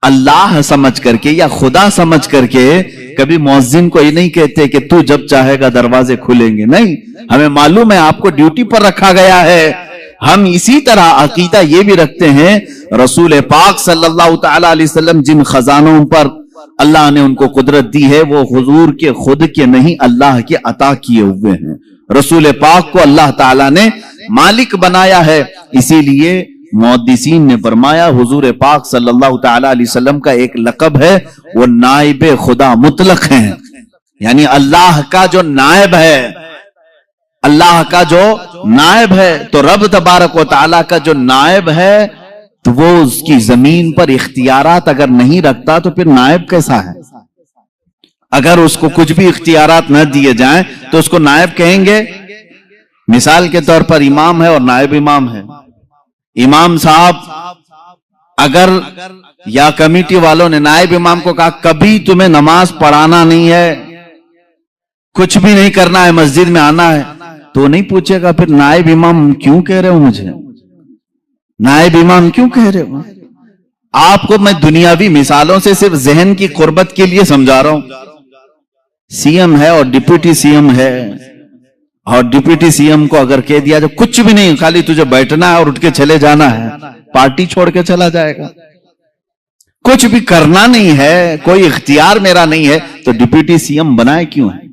اللہ سمجھ کر کے یا خدا سمجھ کر کے کبھی مؤذن کو یہ نہیں کہتے کہ تو جب چاہے گا دروازے کھلیں گے. نہیں، ہمیں معلوم ہے آپ کو ڈیوٹی پر رکھا گیا ہے. ہم اسی طرح عقیدہ یہ بھی رکھتے ہیں رسول پاک صلی اللہ تعالی علیہ وسلم جن خزانوں پر اللہ نے ان کو قدرت دی ہے وہ حضور کے خود کے نہیں، اللہ کے عطا کیے ہوئے ہیں. رسول پاک کو اللہ تعالیٰ نے مالک بنایا ہے. اسی لیے محدثین نے فرمایا حضور پاک صلی اللہ تعالی علیہ وسلم کا ایک لقب ہے، وہ نائب خدا مطلق ہیں. یعنی اللہ کا جو نائب ہے، اللہ کا جو نائب ہے، تو رب تبارک و تعالیٰ کا جو نائب ہے تو وہ اس کی زمین پر اختیارات اگر نہیں رکھتا تو پھر نائب کیسا ہے؟ اگر اس کو کچھ بھی اختیارات نہ دیے جائیں تو اس کو نائب کہیں گے. مثال کے طور پر امام ہے اور نائب امام ہے. امام صاحب اگر یا کمیٹی والوں نے نائب امام کو کہا کبھی تمہیں نماز پڑھانا نہیں ہے، کچھ بھی نہیں کرنا ہے، مسجد میں آنا ہے، تو نہیں پوچھے گا پھر نائب امام کیوں کہہ رہے ہو مجھے؟ نائب امام کیوں کہہ رہے ہو؟ آپ کو میں دنیاوی مثالوں سے صرف ذہن کی قربت کے لیے سمجھا رہا ہوں. سی ایم ہے اور ڈپٹی سی ایم ہے، اور ڈپٹی سی ایم کو اگر کہہ دیا جو کچھ بھی نہیں، خالی تجھے بیٹھنا ہے اور اٹھ کے چلے جانا ہے، پارٹی چھوڑ کے چلا جائے گا. کچھ بھی کرنا نہیں ہے، کوئی اختیار میرا نہیں ہے، تو ڈپٹی سی ایم بنائے کیوں ہے؟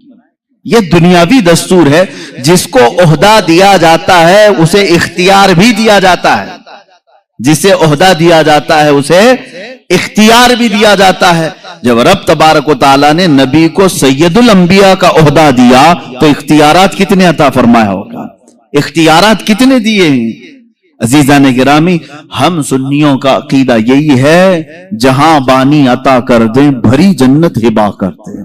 یہ دنیاوی دستور ہے. جس کو عہدہ دیا جاتا ہے اسے اختیار بھی دیا جاتا ہے، جسے عہدہ دیا جاتا ہے اسے اختیار بھی دیا جاتا ہے. جب رب تبارک و تعالیٰ نے نبی کو سید الانبیاء کا عہدہ دیا تو اختیارات کتنے عطا فرمایا ہوگا؟ اختیارات کتنے دیے ہیں؟ عزیزان گرامی، ہم سنیوں کا عقیدہ یہی ہے جہاں بانی عطا کر دیں بھری جنت ہبا کرتے ہیں.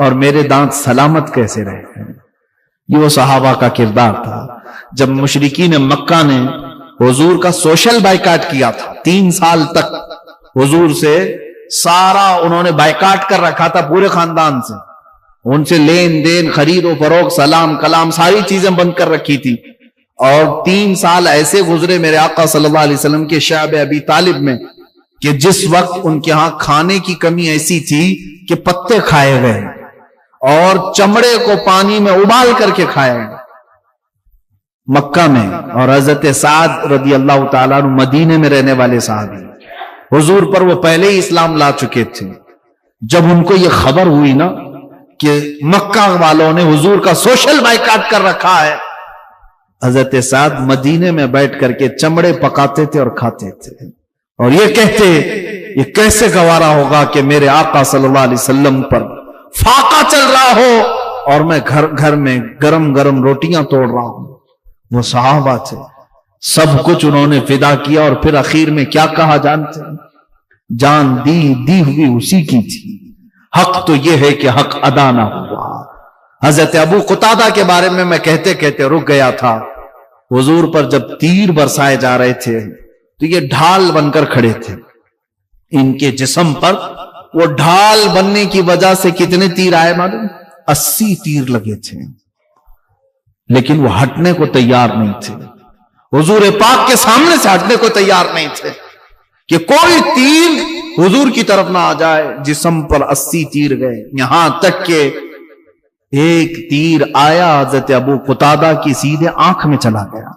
اور میرے دانت سلامت کیسے رہے. یہ وہ صحابہ کا کردار تھا. جب مشرکین مکہ نے حضور کا سوشل بائیکاٹ کیا تھا، 3 سال تک حضور سے سارا انہوں نے بائیکاٹ کر رکھا تھا، پورے خاندان سے، ان سے لین دین، خرید و فروخت، سلام کلام، ساری چیزیں بند کر رکھی تھی. اور 3 سال ایسے گزرے میرے آقا صلی اللہ علیہ وسلم کے شعب ابی طالب میں کہ جس وقت ان کے ہاں کھانے کی کمی ایسی تھی کہ پتے کھائے گئے اور چمڑے کو پانی میں ابال کر کے کھایا گیا مکہ میں. اور حضرت سعد رضی اللہ تعالیٰ عنہ مدینے میں رہنے والے صحابی، حضور پر وہ پہلے ہی اسلام لا چکے تھے. جب ان کو یہ خبر ہوئی نا کہ مکہ والوں نے حضور کا سوشل بائیکاٹ کر رکھا ہے، حضرت سعد مدینے میں بیٹھ کر کے چمڑے پکاتے تھے اور کھاتے تھے، اور یہ کہتے یہ کیسے گوارا ہوگا کہ میرے آقا صلی اللہ علیہ وسلم پر فاقہ چل رہا ہو اور میں گھر میں گرم گرم روٹیاں توڑ رہا ہوں. وہ صحابہ تھے، سب کچھ انہوں نے فدا کیا، اور پھر اخیر میں کیا کہا جانتے ہیں؟ جان دی ہوئی اسی کی تھی، حق تو یہ ہے کہ حق ادا نہ ہوا. حضرت ابو قتادہ کے بارے میں کہتے کہتے رک گیا تھا. حضور پر جب تیر برسائے جا رہے تھے تو یہ ڈھال بن کر کھڑے تھے. ان کے جسم پر وہ ڈھال بننے کی وجہ سے کتنے تیر آئے معلوم؟ 80 تیر لگے تھے، لیکن وہ ہٹنے کو تیار نہیں تھے. حضور پاک کے سامنے سے ہٹنے کو تیار نہیں تھے کہ کوئی تیر حضور کی طرف نہ آ جائے. جسم پر 80 تیر گئے، یہاں تک کہ ایک تیر آیا حضرت ابو قتادہ کی سیدھے آنکھ میں چلا گیا،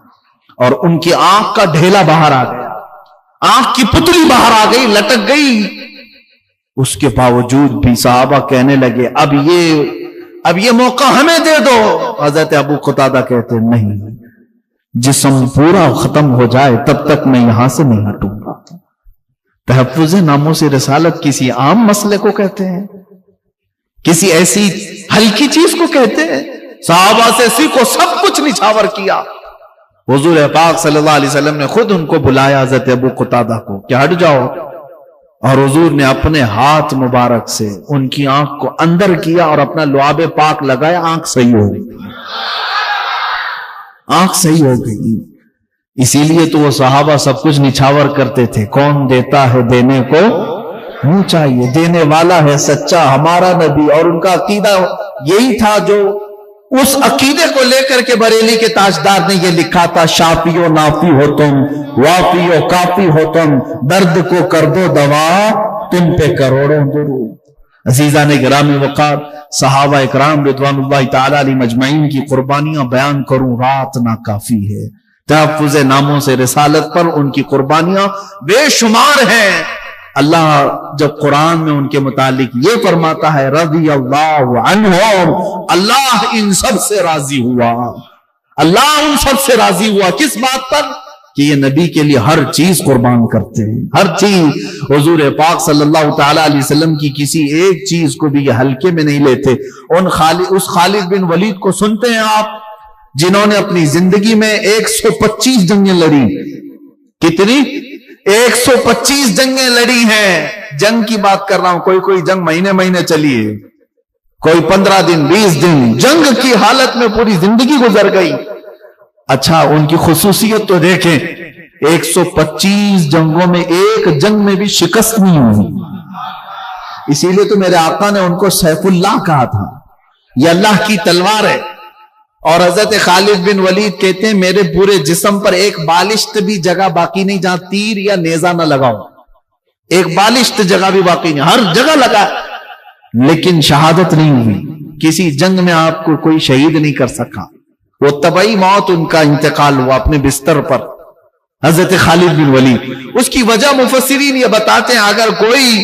اور ان کی آنکھ کا ڈھیلا باہر آ گیا، آنکھ کی پتلی باہر آ گئی، لٹک گئی. اس کے باوجود بھی صحابہ کہنے لگے اب یہ موقع ہمیں دے دو. حضرت ابو قتادہ کہتے نہیں، جسم پورا ختم ہو جائے تب تک میں یہاں سے نہیں ہٹوں گا. تحفظ ناموس رسالت کسی عام مسئلے کو کہتے ہیں؟ کسی ایسی ہلکی چیز کو کہتے ہیں؟ صحابہ سے سیکھو، سب کچھ نچھاور کیا. حضور پاک صلی اللہ علیہ وسلم نے خود ان کو بلایا حضرت ابو قتادہ کو کہ ہٹ جاؤ، اور حضور نے اپنے ہاتھ مبارک سے ان کی آنکھ کو اندر کیا اور اپنا لعاب پاک لگایا. آنکھ صحیح ہو گئی، آنکھ صحیح ہو گئی. اسی لیے تو وہ صحابہ سب کچھ نچھاور کرتے تھے. کون دیتا ہے دینے کو منہ چاہیے، دینے والا ہے سچا ہمارا نبی. اور ان کا عقیدہ یہی تھا، جو اس عقیدے کو لے کر کے بریلی کے تاجدار نے یہ لکھا تھا، شافی و نافی ہو تم، وافی و کافی ہو تم، درد کو کر دو دوا، تم پہ کروڑوں درود. عزیزان گرامی وقار، صحابہ اکرام رضوان اللہ تعالی علیہ مجمعین کی قربانیاں بیان کروں رات نہ کافی ہے. تحفظ ناموس رسالت پر ان کی قربانیاں بے شمار ہیں. اللہ جب قرآن میں ان کے متعلق یہ فرماتا ہے رضی اللہ عنہم، اللہ ان سب سے راضی ہوا. اللہ ان سب سے راضی ہوا کس بات پر؟ کہ یہ نبی کے لیے ہر چیز قربان کرتے ہیں، ہر چیز. حضور پاک صلی اللہ تعالی علیہ وسلم کی کسی ایک چیز کو بھی یہ ہلکے میں نہیں لیتے. اس خالد بن ولید کو سنتے ہیں آپ، جنہوں نے اپنی زندگی میں 125 جنگیں لڑی. کتنی؟ 125 جنگیں لڑی ہیں. جنگ کی بات کر رہا ہوں، کوئی جنگ مہینے چلی ہے، کوئی 15 دن 20 دن، جنگ کی حالت میں پوری زندگی گزر گئی. اچھا، ان کی خصوصیت تو دیکھیں، 125 جنگوں میں ایک جنگ میں بھی شکست نہیں ہوئی. اسی لیے تو میرے آقا نے ان کو سیف اللہ کہا تھا، یہ اللہ کی تلوار ہے. اور حضرت خالد بن ولید کہتے ہیں میرے پورے جسم پر ایک بالشت بھی جگہ باقی نہیں جہاں تیر یا نیزہ نہ لگاؤ. ایک بالشت جگہ بھی باقی نہیں، ہر جگہ لگا، لیکن شہادت نہیں ہوئی. کسی جنگ میں آپ کو کوئی شہید نہیں کر سکا. وہ طبعی موت ان کا انتقال ہوا اپنے بستر پر، حضرت خالد بن ولید. اس کی وجہ مفسرین یہ بتاتے ہیں، اگر کوئی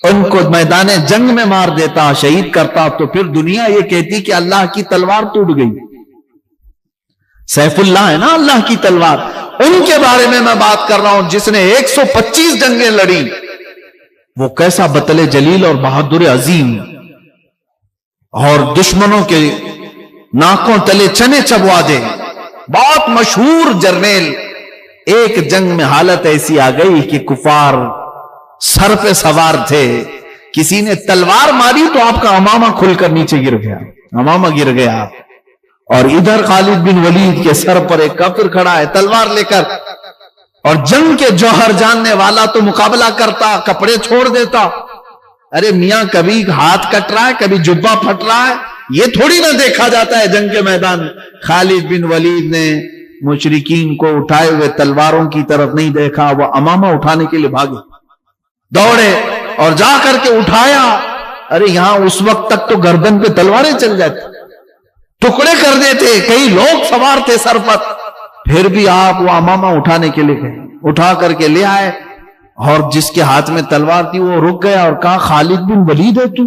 ان کو میدان جنگ میں مار دیتا، شہید کرتا، تو پھر دنیا یہ کہتی کہ اللہ کی تلوار ٹوٹ گئی. سیف اللہ ہے نا اللہ کی تلوار. ان کے بارے میں بات کر رہا ہوں جس نے 125 جنگیں لڑی. وہ کیسا بطل جلیل اور بہادر عظیم، اور دشمنوں کے ناکوں تلے چنے چبوا دے، بہت مشہور جرنیل. ایک جنگ میں حالت ایسی آ گئی کہ کفار سر پہ سوار تھے، کسی نے تلوار ماری تو آپ کا امامہ کھل کر نیچے گر گیا، امامہ گر گیا، اور ادھر خالد بن ولید کے سر پر ایک کافر کھڑا ہے تلوار لے کر، اور جنگ کے جوہر جاننے والا تو مقابلہ کرتا، کپڑے چھوڑ دیتا۔ ارے میاں کبھی ہاتھ کٹ رہا ہے، کبھی جبہ پھٹ رہا ہے، یہ تھوڑی نہ دیکھا جاتا ہے جنگ کے میدان میں۔ خالد بن ولید نے مشرکین کو اٹھائے ہوئے تلواروں کی طرف نہیں دیکھا، وہ امامہ اٹھانے کے لیے بھاگے، دوڑے اور جا کر کے اٹھایا۔ ارے یہاں اس وقت تک تو گردن پہ تلواریں چل جاتی، ٹکڑے کر دیتے، کئی لوگ سوار تھے سر پر، پھر بھی آپ وہ امامہ اٹھانے کے لیے گئے، اٹھا کر کے لے آئے، اور جس کے ہاتھ میں تلوار تھی وہ رک گیا اور کہا خالد بن ولید ہے تو؟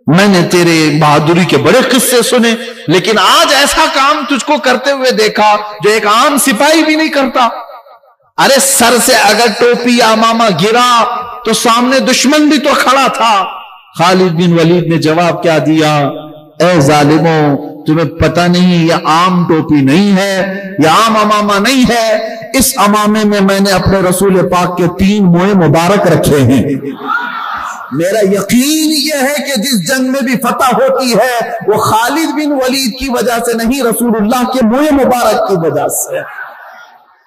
میں نے تیرے بہادری کے بڑے قصے سنے، لیکن آج ایسا کام تجھ کو کرتے ہوئے دیکھا جو ایک عام سپاہی بھی نہیں کرتا۔ ارے سر سے اگر ٹوپی یا امامہ گرا تو سامنے دشمن بھی تو کھڑا تھا۔ خالد بن ولید نے جواب کیا دیا؟ اے ظالموں، تمہیں پتہ نہیں یہ عام ٹوپی نہیں ہے، یہ عام امامہ نہیں ہے، اس امامے میں نے اپنے رسول پاک کے 3 موئے مبارک رکھے ہیں۔ میرا یقین یہ ہے کہ جس جنگ میں بھی فتح ہوتی ہے وہ خالد بن ولید کی وجہ سے نہیں، رسول اللہ کے موئے مبارک کی وجہ سے۔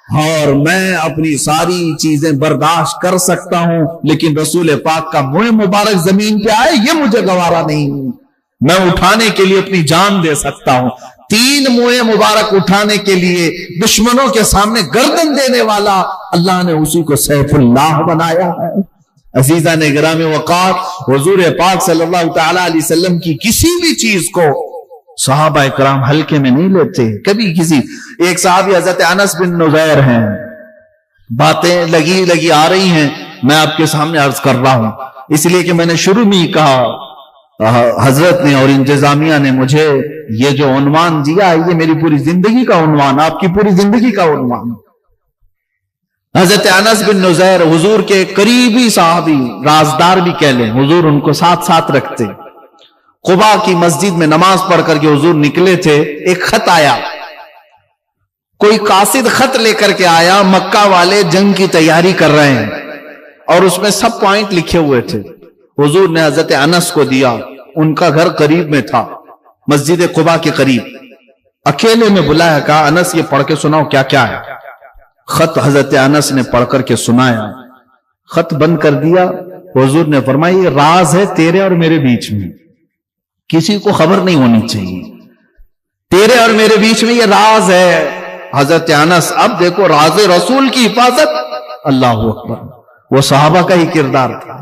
اور میں اپنی ساری چیزیں برداشت کر سکتا ہوں، لیکن رسول پاک کا موئے مبارک زمین پہ آئے یہ مجھے گوارا نہیں، میں اٹھانے کے لیے اپنی جان دے سکتا ہوں۔ 3 موئے مبارک اٹھانے کے لیے دشمنوں کے سامنے گردن دینے والا اللہ نے اسی کو سیف اللہ بنایا ہے۔ عزیزان گرامی وقار، حضور پاک صلی اللہ تعالی علیہ وسلم کی کسی بھی چیز کو صحابہ کرام ہلکے میں نہیں لیتے کبھی کسی۔ ایک صحابی حضرت انس بن نذیر ہیں، باتیں لگی آ رہی ہیں، میں آپ کے سامنے عرض کر رہا ہوں، اس لیے کہ میں نے شروع میں ہی کہا، حضرت نے اور انتظامیہ نے مجھے یہ جو عنوان دیا ہے یہ میری پوری زندگی کا عنوان، آپ کی پوری زندگی کا عنوان۔ حضرت انس بن نذیر حضور کے قریبی صحابی، رازدار بھی کہہ لیں، حضور ان کو ساتھ رکھتے۔ قباء کی مسجد میں نماز پڑھ کر کے حضور نکلے تھے، ایک خط آیا، کوئی قاصد خط لے کر کے آیا، مکہ والے جنگ کی تیاری کر رہے ہیں اور اس میں سب پوائنٹ لکھے ہوئے تھے۔ حضور نے حضرت انس کو دیا، ان کا گھر قریب میں تھا، مسجد قباء کے قریب، اکیلے میں بلایا، کہا انس یہ پڑھ کے سناؤ کیا کیا ہے۔ خط حضرت انس نے پڑھ کر کے سنایا، خط بند کر دیا۔ حضور نے فرمایا یہ راز ہے تیرے اور میرے بیچ میں، کسی کو خبر نہیں ہونی چاہیے، تیرے اور میرے بیچ میں یہ راز ہے۔ حضرت انس، اب دیکھو راز رسول کی حفاظت، اللہ اکبر، وہ صحابہ کا ہی کردار تھا۔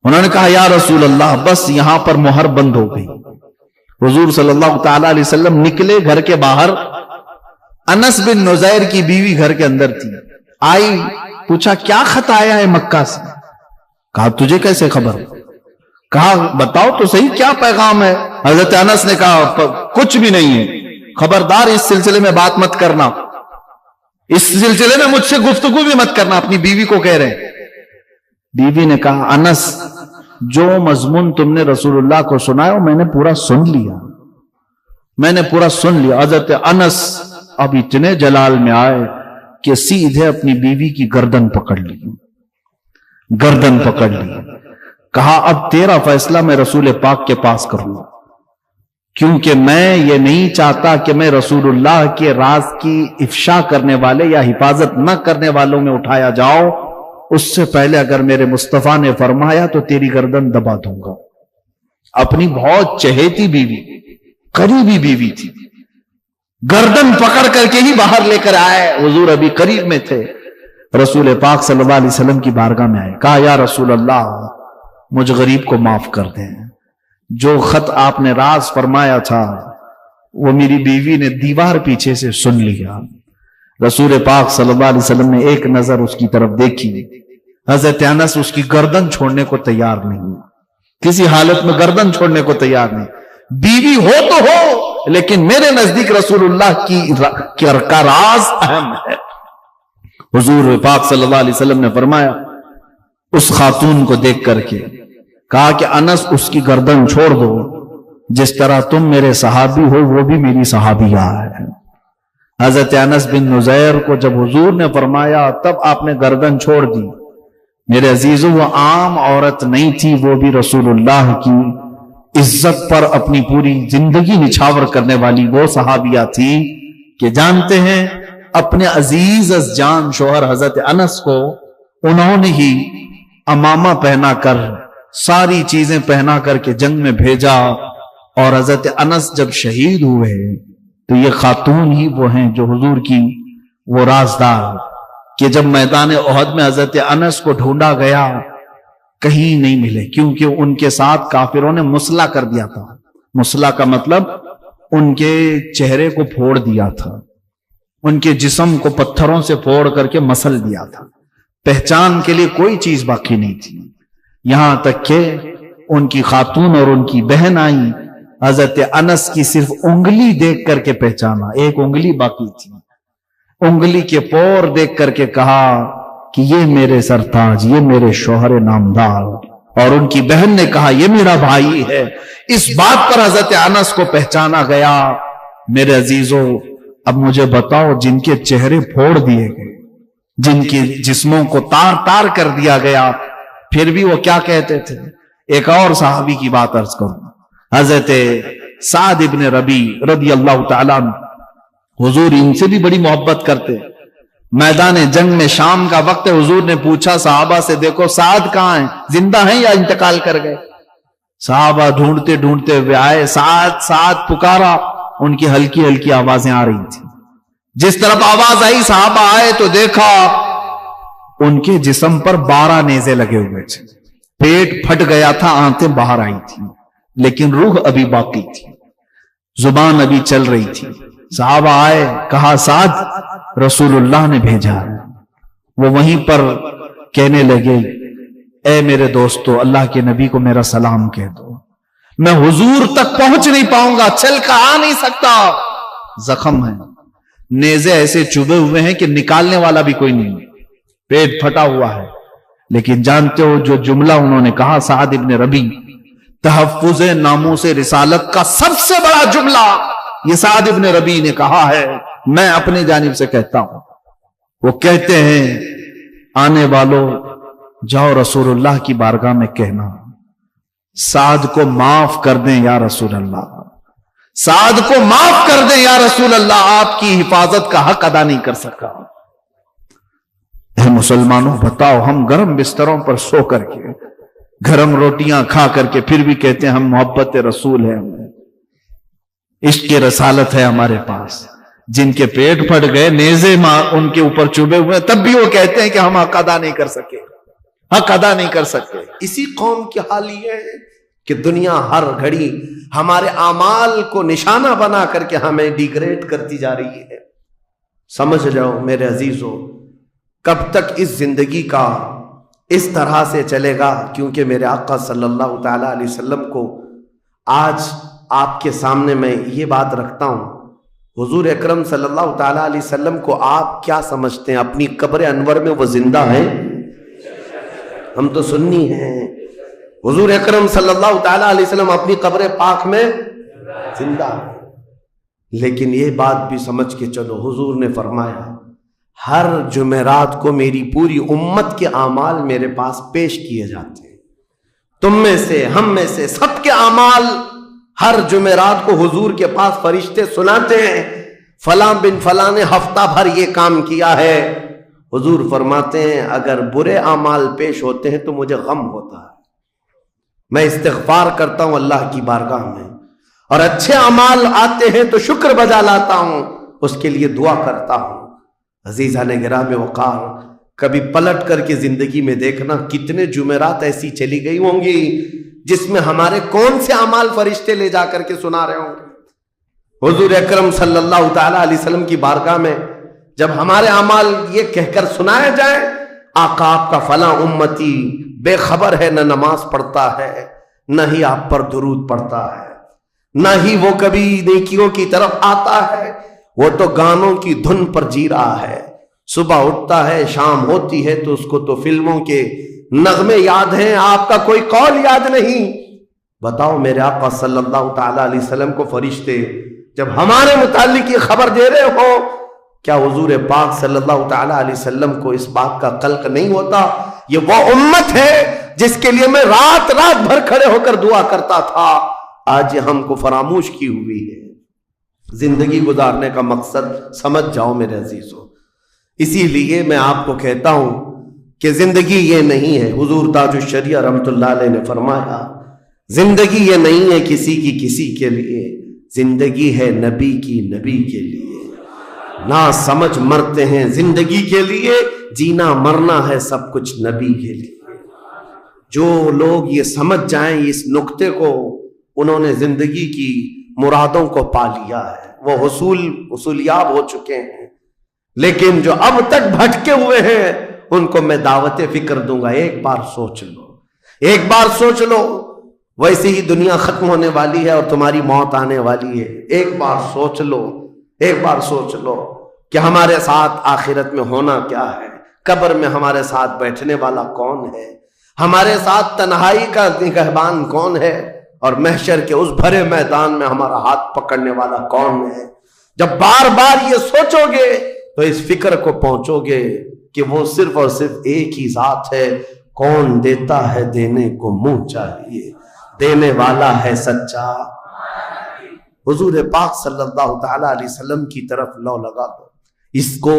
انہوں نے کہا یا رسول اللہ بس یہاں پر مہر بند ہو گئی۔ حضور صلی اللہ تعالی علیہ وسلم نکلے گھر کے باہر، انس بن نذیر کی بیوی گھر کے اندر تھی، آئی، پوچھا کیا خط آیا ہے مکہ سے؟ کہا تجھے کیسے خبر؟ کہا بتاؤ تو صحیح کیا پیغام ہے؟ حضرت انس نے کہا کچھ بھی نہیں ہے، خبردار اس سلسلے میں بات مت کرنا، اس سلسلے میں مجھ سے گفتگو بھی مت کرنا، اپنی بیوی کو کہہ رہے ہیں۔ بیوی نے کہا انس جو مضمون تم نے رسول اللہ کو سنایا میں نے پورا سن لیا، میں نے پورا سن لیا۔ حضرت انس اب اتنے جلال میں آئے کہ سیدھے اپنی بیوی کی گردن پکڑ لی، گردن پکڑ لی، کہا اب تیرا فیصلہ میں رسول پاک کے پاس کروں، کیونکہ میں یہ نہیں چاہتا کہ میں رسول اللہ کے راز کی افشا کرنے والے یا حفاظت نہ کرنے والوں میں اٹھایا جاؤ، اس سے پہلے اگر میرے مصطفیٰ نے فرمایا تو تیری گردن دبا دوں گا۔ اپنی بہت چہیتی بیوی، قریبی بیوی تھی، گردن پکڑ کر کے ہی باہر لے کر آئے۔ حضور ابھی قریب میں تھے، رسول پاک صلی اللہ علیہ وسلم کی بارگاہ میں آئے، کہا یا رسول اللہ مجھ غریب کو معاف کر دیں، جو خط آپ نے راز فرمایا تھا وہ میری بیوی نے دیوار پیچھے سے سن لیا۔ رسول پاک صلی اللہ علیہ وسلم نے ایک نظر اس کی طرف دیکھی، حضرت انس اس کی گردن چھوڑنے کو تیار نہیں، کسی حالت میں گردن چھوڑنے کو تیار نہیں۔ بیوی ہو تو ہو، لیکن میرے نزدیک رسول اللہ کا راز اہم ہے۔ حضور پاک صلی اللہ علیہ وسلم نے فرمایا، اس خاتون کو دیکھ کر کے کہا کہ انس اس کی گردن چھوڑ دو، جس طرح تم میرے صحابی ہو وہ بھی میری صحابیہ ہے۔ حضرت انس بن نذیر کو جب حضور نے فرمایا تب آپ نے گردن چھوڑ دی۔ میرے عزیزوں وہ عام عورت نہیں تھی، وہ بھی رسول اللہ کی عزت پر اپنی پوری زندگی نچھاور کرنے والی وہ صحابیہ تھی کہ جانتے ہیں اپنے عزیز از جان شوہر حضرت انس کو انہوں نے ہی امامہ پہنا کر ساری چیزیں پہنا کر کے جنگ میں بھیجا، اور حضرت انس جب شہید ہوئے تو یہ خاتون ہی وہ ہیں جو حضور کی وہ رازدار کہ جب میدان احد میں حضرت انس کو ڈھونڈا گیا کہیں نہیں ملے، کیونکہ ان کے ساتھ کافروں نے مسلح کر دیا تھا۔ مسلح کا مطلب ان کے چہرے کو پھوڑ دیا تھا، ان کے جسم کو پتھروں سے پھوڑ کر کے مسل دیا تھا، پہچان کے لیے کوئی چیز باقی نہیں تھی، یہاں تک کہ ان کی خاتون اور ان کی بہن آئی، حضرت انس کی صرف انگلی دیکھ کر کے پہچانا، ایک انگلی باقی تھی، انگلی کے پور دیکھ کر کے کہا کہ یہ میرے سرتاج، یہ میرے شوہر نامدار، اور ان کی بہن نے کہا یہ میرا بھائی ہے۔ اس بات پر حضرت انس کو پہچانا گیا۔ میرے عزیزوں اب مجھے بتاؤ، جن کے چہرے پھوڑ دیے گئے، جن کے جسموں کو تار تار کر دیا گیا، پھر بھی وہ کیا کہتے تھے؟ ایک اور صحابی کی بات عرض کروں، حضرت سعد ابن ربی رضی اللہ تعالیٰ عنہ، حضور ان سے بھی بڑی محبت کرتے۔ میدان جنگ میں شام کا وقت، حضور نے پوچھا صحابہ سے، دیکھو سعد کہاں ہیں، زندہ ہیں یا انتقال کر گئے؟ صحابہ ڈھونڈتے ڈھونڈتے ہوئے آئے، سعد سعد پکارا، ان کی ہلکی ہلکی آوازیں آ رہی تھی۔ جس طرف آواز آئی صحابہ آئے تو دیکھا ان کے جسم پر 12 نیزے لگے ہوئے تھے، پیٹ پھٹ گیا تھا، آنتیں باہر آئی تھی، لیکن روح ابھی باقی تھی، زبان ابھی چل رہی تھی۔ صحابہ آئے، کہا سعد رسول اللہ نے بھیجا ہے۔ وہ وہیں پر کہنے لگے، اے میرے دوستو، اللہ کے نبی کو میرا سلام کہہ دو، میں حضور تک پہنچ نہیں پاؤں گا، چل کر آ نہیں سکتا، زخم ہے، نیزے ایسے چبھے ہوئے ہیں کہ نکالنے والا بھی کوئی نہیں، پیٹ پھٹا ہوا ہے۔ لیکن جانتے ہو جو جملہ انہوں نے کہا، سعد ابن ربی، تحفظ ناموس رسالت کا سب سے بڑا جملہ یہ سعد ابن ربی نے کہا ہے، میں اپنی جانب سے کہتا ہوں۔ وہ کہتے ہیں، آنے والوں جاؤ رسول اللہ کی بارگاہ میں کہنا سعد کو معاف کر دیں یا رسول اللہ، سعد کو معاف کر دیں یا رسول اللہ، آپ کی حفاظت کا حق ادا نہیں کر سکا۔ اے مسلمانوں بتاؤ، ہم گرم بستروں پر سو کر کے، گرم روٹیاں کھا کر کے، پھر بھی کہتے ہیں ہم محبت رسول ہے، ہمیں عشق کی رسالت ہے ہمارے پاس۔ جن کے پیٹ پھٹ گئے، نیزے ان کے اوپر چوبے ہوئے، تب بھی وہ کہتے ہیں کہ ہم حق ادا نہیں کر سکے، حق ادا نہیں کر سکتے۔ اسی قوم کی حال یہ ہے کہ دنیا ہر گھڑی ہمارے اعمال کو نشانہ بنا کر کے ہمیں ڈیگریڈ کرتی جا رہی ہے۔ سمجھ جاؤ میرے عزیزوں، کب تک اس زندگی کا اس طرح سے چلے گا؟ کیونکہ میرے آقا صلی اللہ تعالی علیہ وسلم کو آج آپ کے سامنے میں یہ بات رکھتا ہوں، حضور اکرم صلی اللہ تعالی علیہ وسلم کو آپ کیا سمجھتے ہیں؟ اپنی قبر انور میں وہ زندہ ہیں؟ ہم تو سنی ہیں۔ حضور اکرم صلی اللہ تعالی علیہ وسلم اپنی قبر پاک میں زندہ ہیں، لیکن یہ بات بھی سمجھ کے چلو، حضور نے فرمایا ہر جمعرات کو میری پوری امت کے اعمال میرے پاس پیش کیے جاتے ہیں، تم میں سے، ہم میں سے، سب کے اعمال ہر جمعرات کو حضور کے پاس فرشتے سناتے ہیں، فلاں بن فلاں نے ہفتہ بھر یہ کام کیا ہے۔ حضور فرماتے ہیں اگر برے اعمال پیش ہوتے ہیں تو مجھے غم ہوتا ہے، میں استغفار کرتا ہوں اللہ کی بارگاہ میں، اور اچھے اعمال آتے ہیں تو شکر بجا لاتا ہوں، اس کے لیے دعا کرتا ہوں۔ عزیزان گرام وقار، کبھی پلٹ کر کے زندگی میں دیکھنا کتنے جمعرات ایسی چلی گئی ہوں گی جس میں ہمارے کون سے اعمال فرشتے لے جا کر کے سنا رہے ہوں گے۔ حضور اکرم صلی اللہ تعالی علیہ وسلم کی بارگاہ میں جب ہمارے اعمال یہ کہہ کر سنائے جائیں، آقا آپ کا فلاں امتی بے خبر ہے، نہ نماز پڑھتا ہے، نہ ہی آپ پر درود پڑھتا ہے، نہ ہی وہ کبھی نیکیوں کی طرف آتا ہے، وہ تو گانوں کی دھن پر جی رہا ہے، صبح اٹھتا ہے، شام ہوتی ہے تو اس کو تو فلموں کے نغمے یاد ہیں، آپ کا کوئی قول یاد نہیں۔ بتاؤ میرے آقا صلی اللہ تعالی علیہ وسلم کو فرشتے جب ہمارے متعلق یہ خبر دے رہے ہو، کیا حضور پاک صلی اللہ تعالی علیہ وسلم کو اس بات کا قلق نہیں ہوتا یہ وہ امت ہے جس کے لیے میں رات رات بھر کھڑے ہو کر دعا کرتا تھا، آج یہ ہم کو فراموش کی ہوئی ہے۔ زندگی گزارنے کا مقصد سمجھ جاؤ میرے عزیزو۔ اسی لیے میں آپ کو کہتا ہوں کہ زندگی یہ نہیں ہے، حضور تاج الشریعہ رحمت اللہ علیہ نے فرمایا زندگی یہ نہیں ہے کسی کی کسی کے لیے، زندگی ہے نبی کی نبی کے لیے۔ نہ سمجھ مرتے ہیں زندگی کے لیے، جینا مرنا ہے سب کچھ نبی کے لیے۔ جو لوگ یہ سمجھ جائیں اس نقطے کو، انہوں نے زندگی کی مرادوں کو پا لیا ہے، وہ حصولیاب ہو چکے ہیں۔ لیکن جو اب تک بھٹکے ہوئے ہیں ان کو میں دعوت فکر دوں گا، ایک بار سوچ لو، ایک بار سوچ لو، ویسے ہی دنیا ختم ہونے والی ہے اور تمہاری موت آنے والی ہے۔ ایک بار سوچ لو، ایک بار سوچ لو کہ ہمارے ساتھ آخرت میں ہونا کیا ہے، قبر میں ہمارے ساتھ بیٹھنے والا کون ہے، ہمارے ساتھ تنہائی کا نگہبان کون ہے، اور محشر کے اس بھرے میدان میں ہمارا ہاتھ پکڑنے والا کون ہے۔ جب بار بار یہ سوچو گے تو اس فکر کو پہنچو گے کہ وہ صرف اور صرف ایک ہی ذات ہے، کون دیتا ہے دینے کو منہ چاہیے، دینے والا ہے سچا۔ حضور پاک صلی اللہ تعالی علیہ وسلم کی طرف لو لگا دو۔ اس کو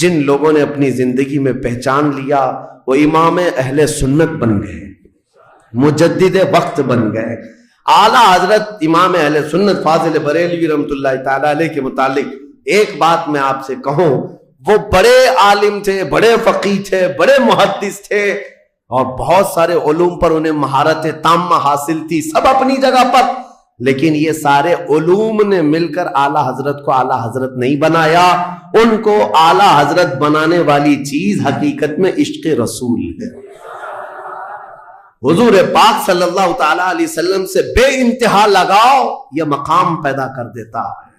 جن لوگوں نے اپنی زندگی میں پہچان لیا وہ امام اہل سنت بن گئے، مجدد وقت بن گئے۔ اعلیٰ حضرت امام اہل سنت فاضل بریلوی رحمت اللہ تعالی علیہ کے متعلق ایک بات میں آپ سے کہوں، وہ بڑے عالم تھے، بڑے فقیہ تھے، بڑے محدث تھے، اور بہت سارے علوم پر انہیں مہارت تامہ حاصل تھی، سب اپنی جگہ پر، لیکن یہ سارے علوم نے مل کر اعلیٰ حضرت کو اعلیٰ حضرت نہیں بنایا۔ ان کو اعلیٰ حضرت بنانے والی چیز حقیقت میں عشق رسول ہے۔ حضور پاک صلی اللہ تعالی علیہ وسلم سے بے انتہا لگاؤ، یہ مقام پیدا کر دیتا ہے،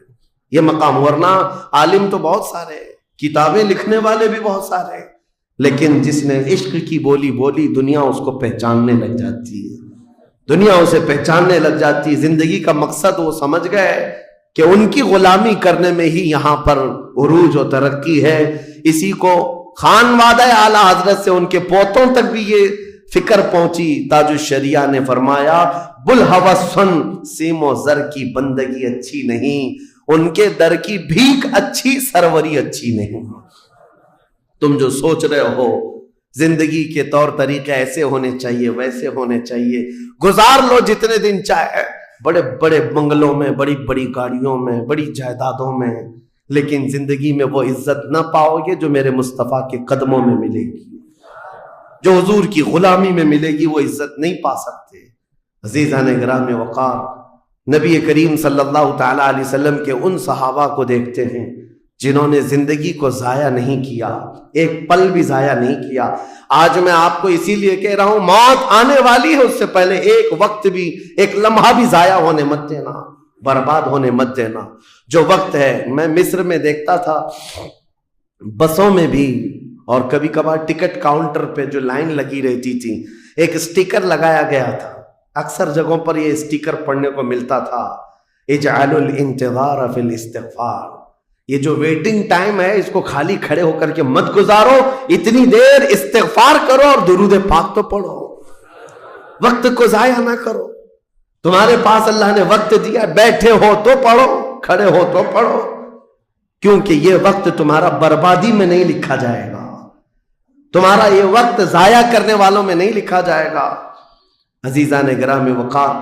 یہ مقام۔ ورنہ عالم تو بہت سارے، کتابیں لکھنے والے بھی بہت سارے، لیکن جس نے عشق کی بولی بولی دنیا اس کو پہچاننے لگ جاتی ہے، دنیا اسے پہچاننے لگ جاتی ہے۔ زندگی کا مقصد وہ سمجھ گئے کہ ان کی غلامی کرنے میں ہی یہاں پر عروج و ترقی ہے۔ اسی کو خانوادہ اعلیٰ حضرت سے ان کے پوتوں تک بھی یہ فکر پہنچی۔ تاج الشریعہ نے فرمایا بلحوثن سیم و زر کی بندگی اچھی نہیں، ان کے در کی بھیک اچھی، سروری اچھی نہیں۔ تم جو سوچ رہے ہو زندگی کے طور طریقے ایسے ہونے چاہیے، ویسے ہونے چاہیے، گزار لو جتنے دن چاہے، بڑے بڑے بنگلوں میں، بڑی بڑی گاڑیوں میں، بڑی جائیدادوں میں، لیکن زندگی میں وہ عزت نہ پاؤ گے جو میرے مصطفیٰ کے قدموں میں ملے گی، جو حضور کی غلامی میں ملے گی، وہ عزت نہیں پا سکتے۔ عزیزان گرامی وقار، نبی کریم صلی اللہ تعالی علیہ وسلم کے ان صحابہ کو دیکھتے ہیں جنہوں نے زندگی کو ضائع نہیں کیا، ایک پل بھی ضائع نہیں کیا۔ آج میں آپ کو اسی لیے کہہ رہا ہوں موت آنے والی ہے، اس سے پہلے ایک وقت بھی، ایک لمحہ بھی ضائع ہونے مت دینا، برباد ہونے مت دینا۔ جو وقت ہے، میں مصر میں دیکھتا تھا بسوں میں بھی، اور کبھی کبھار ٹکٹ کاؤنٹر پہ جو لائن لگی رہتی تھی، ایک اسٹیکر لگایا گیا تھا، اکثر جگہوں پر یہ اسٹیکر پڑھنے کو ملتا تھا، اجعلوا الانتظار فی الاستغفار، یہ جو ویٹنگ ٹائم ہے اس کو خالی کھڑے ہو کر کے مت گزارو، اتنی دیر استغفار کرو اور درود پاک تو پڑھو، وقت کو ضائع نہ کرو۔ تمہارے پاس اللہ نے وقت دیا، بیٹھے ہو تو پڑھو، کھڑے ہو تو پڑھو، کیونکہ یہ وقت تمہارا بربادی میں نہیں لکھا جائے گا، تمہارا یہ وقت ضائع کرنے والوں میں نہیں لکھا جائے گا۔ عزیزان گرامی وقار،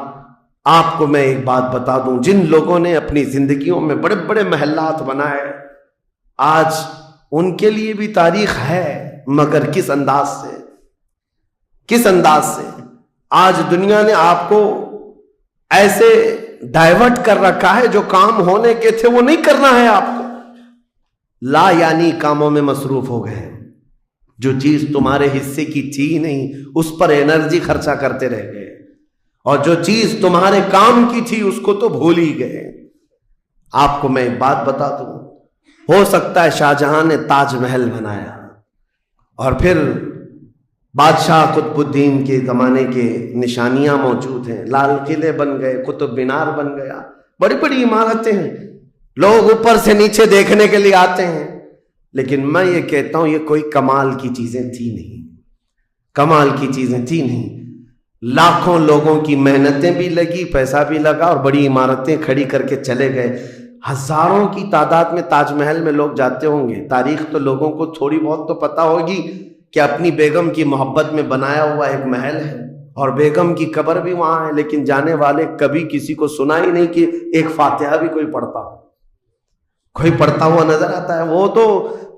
آپ کو میں ایک بات بتا دوں، جن لوگوں نے اپنی زندگیوں میں بڑے بڑے محلات بنائے، آج ان کے لیے بھی تاریخ ہے، مگر کس انداز سے، کس انداز سے۔ آج دنیا نے آپ کو ایسے ڈائیورٹ کر رکھا ہے، جو کام ہونے کے تھے وہ نہیں کرنا ہے آپ کو، لا یعنی کاموں میں مصروف ہو گئے، جو چیز تمہارے حصے کی تھی نہیں اس پر انرجی خرچہ کرتے رہ گئے، اور جو چیز تمہارے کام کی تھی اس کو تو بھول ہی گئے۔ آپ کو میں ایک بات بتا دوں، ہو سکتا ہے شاہ جہاں نے تاج محل بنایا، اور پھر بادشاہ قطب الدین کے زمانے کے نشانیاں موجود ہیں، لال قلعے بن گئے، قطب مینار بن گیا، بڑی بڑی عمارتیں ہیں، لوگ اوپر سے نیچے دیکھنے کے لیے آتے ہیں، لیکن میں یہ کہتا ہوں یہ کوئی کمال کی چیزیں تھی نہیں۔ کمال کی چیزیں تھی نہیں. لاکھوں لوگوں کی محنتیں بھی لگی, پیسہ بھی لگا, اور بڑی عمارتیں کھڑی کر کے چلے گئے. ہزاروں کی تعداد میں تاج محل میں لوگ جاتے ہوں گے. تاریخ تو لوگوں کو تھوڑی بہت تو پتہ ہوگی کہ اپنی بیگم کی محبت میں بنایا ہوا ایک محل ہے, اور بیگم کی قبر بھی وہاں ہے, لیکن جانے والے کبھی کسی کو سنا ہی نہیں کہ ایک فاتحہ بھی کوئی پڑھتا ہوا نظر آتا ہے. وہ تو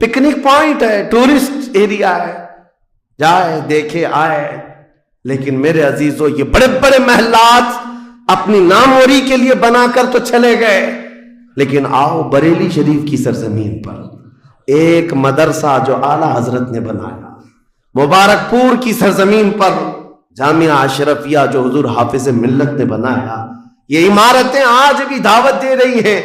پکنک پوائنٹ ہے, ٹورسٹ ایریا ہے, جائے دیکھے آئے. لیکن میرے عزیزو, یہ بڑے بڑے محلات اپنی ناموری کے لیے بنا کر تو چلے گئے, لیکن آؤ بریلی شریف کی سرزمین پر ایک مدرسہ جو اعلیٰ حضرت نے بنایا, مبارک پور کی سرزمین پر جامعہ اشرفیہ جو حضور حافظ ملت نے بنایا, یہ عمارتیں آج بھی دعوت دے رہی ہیں.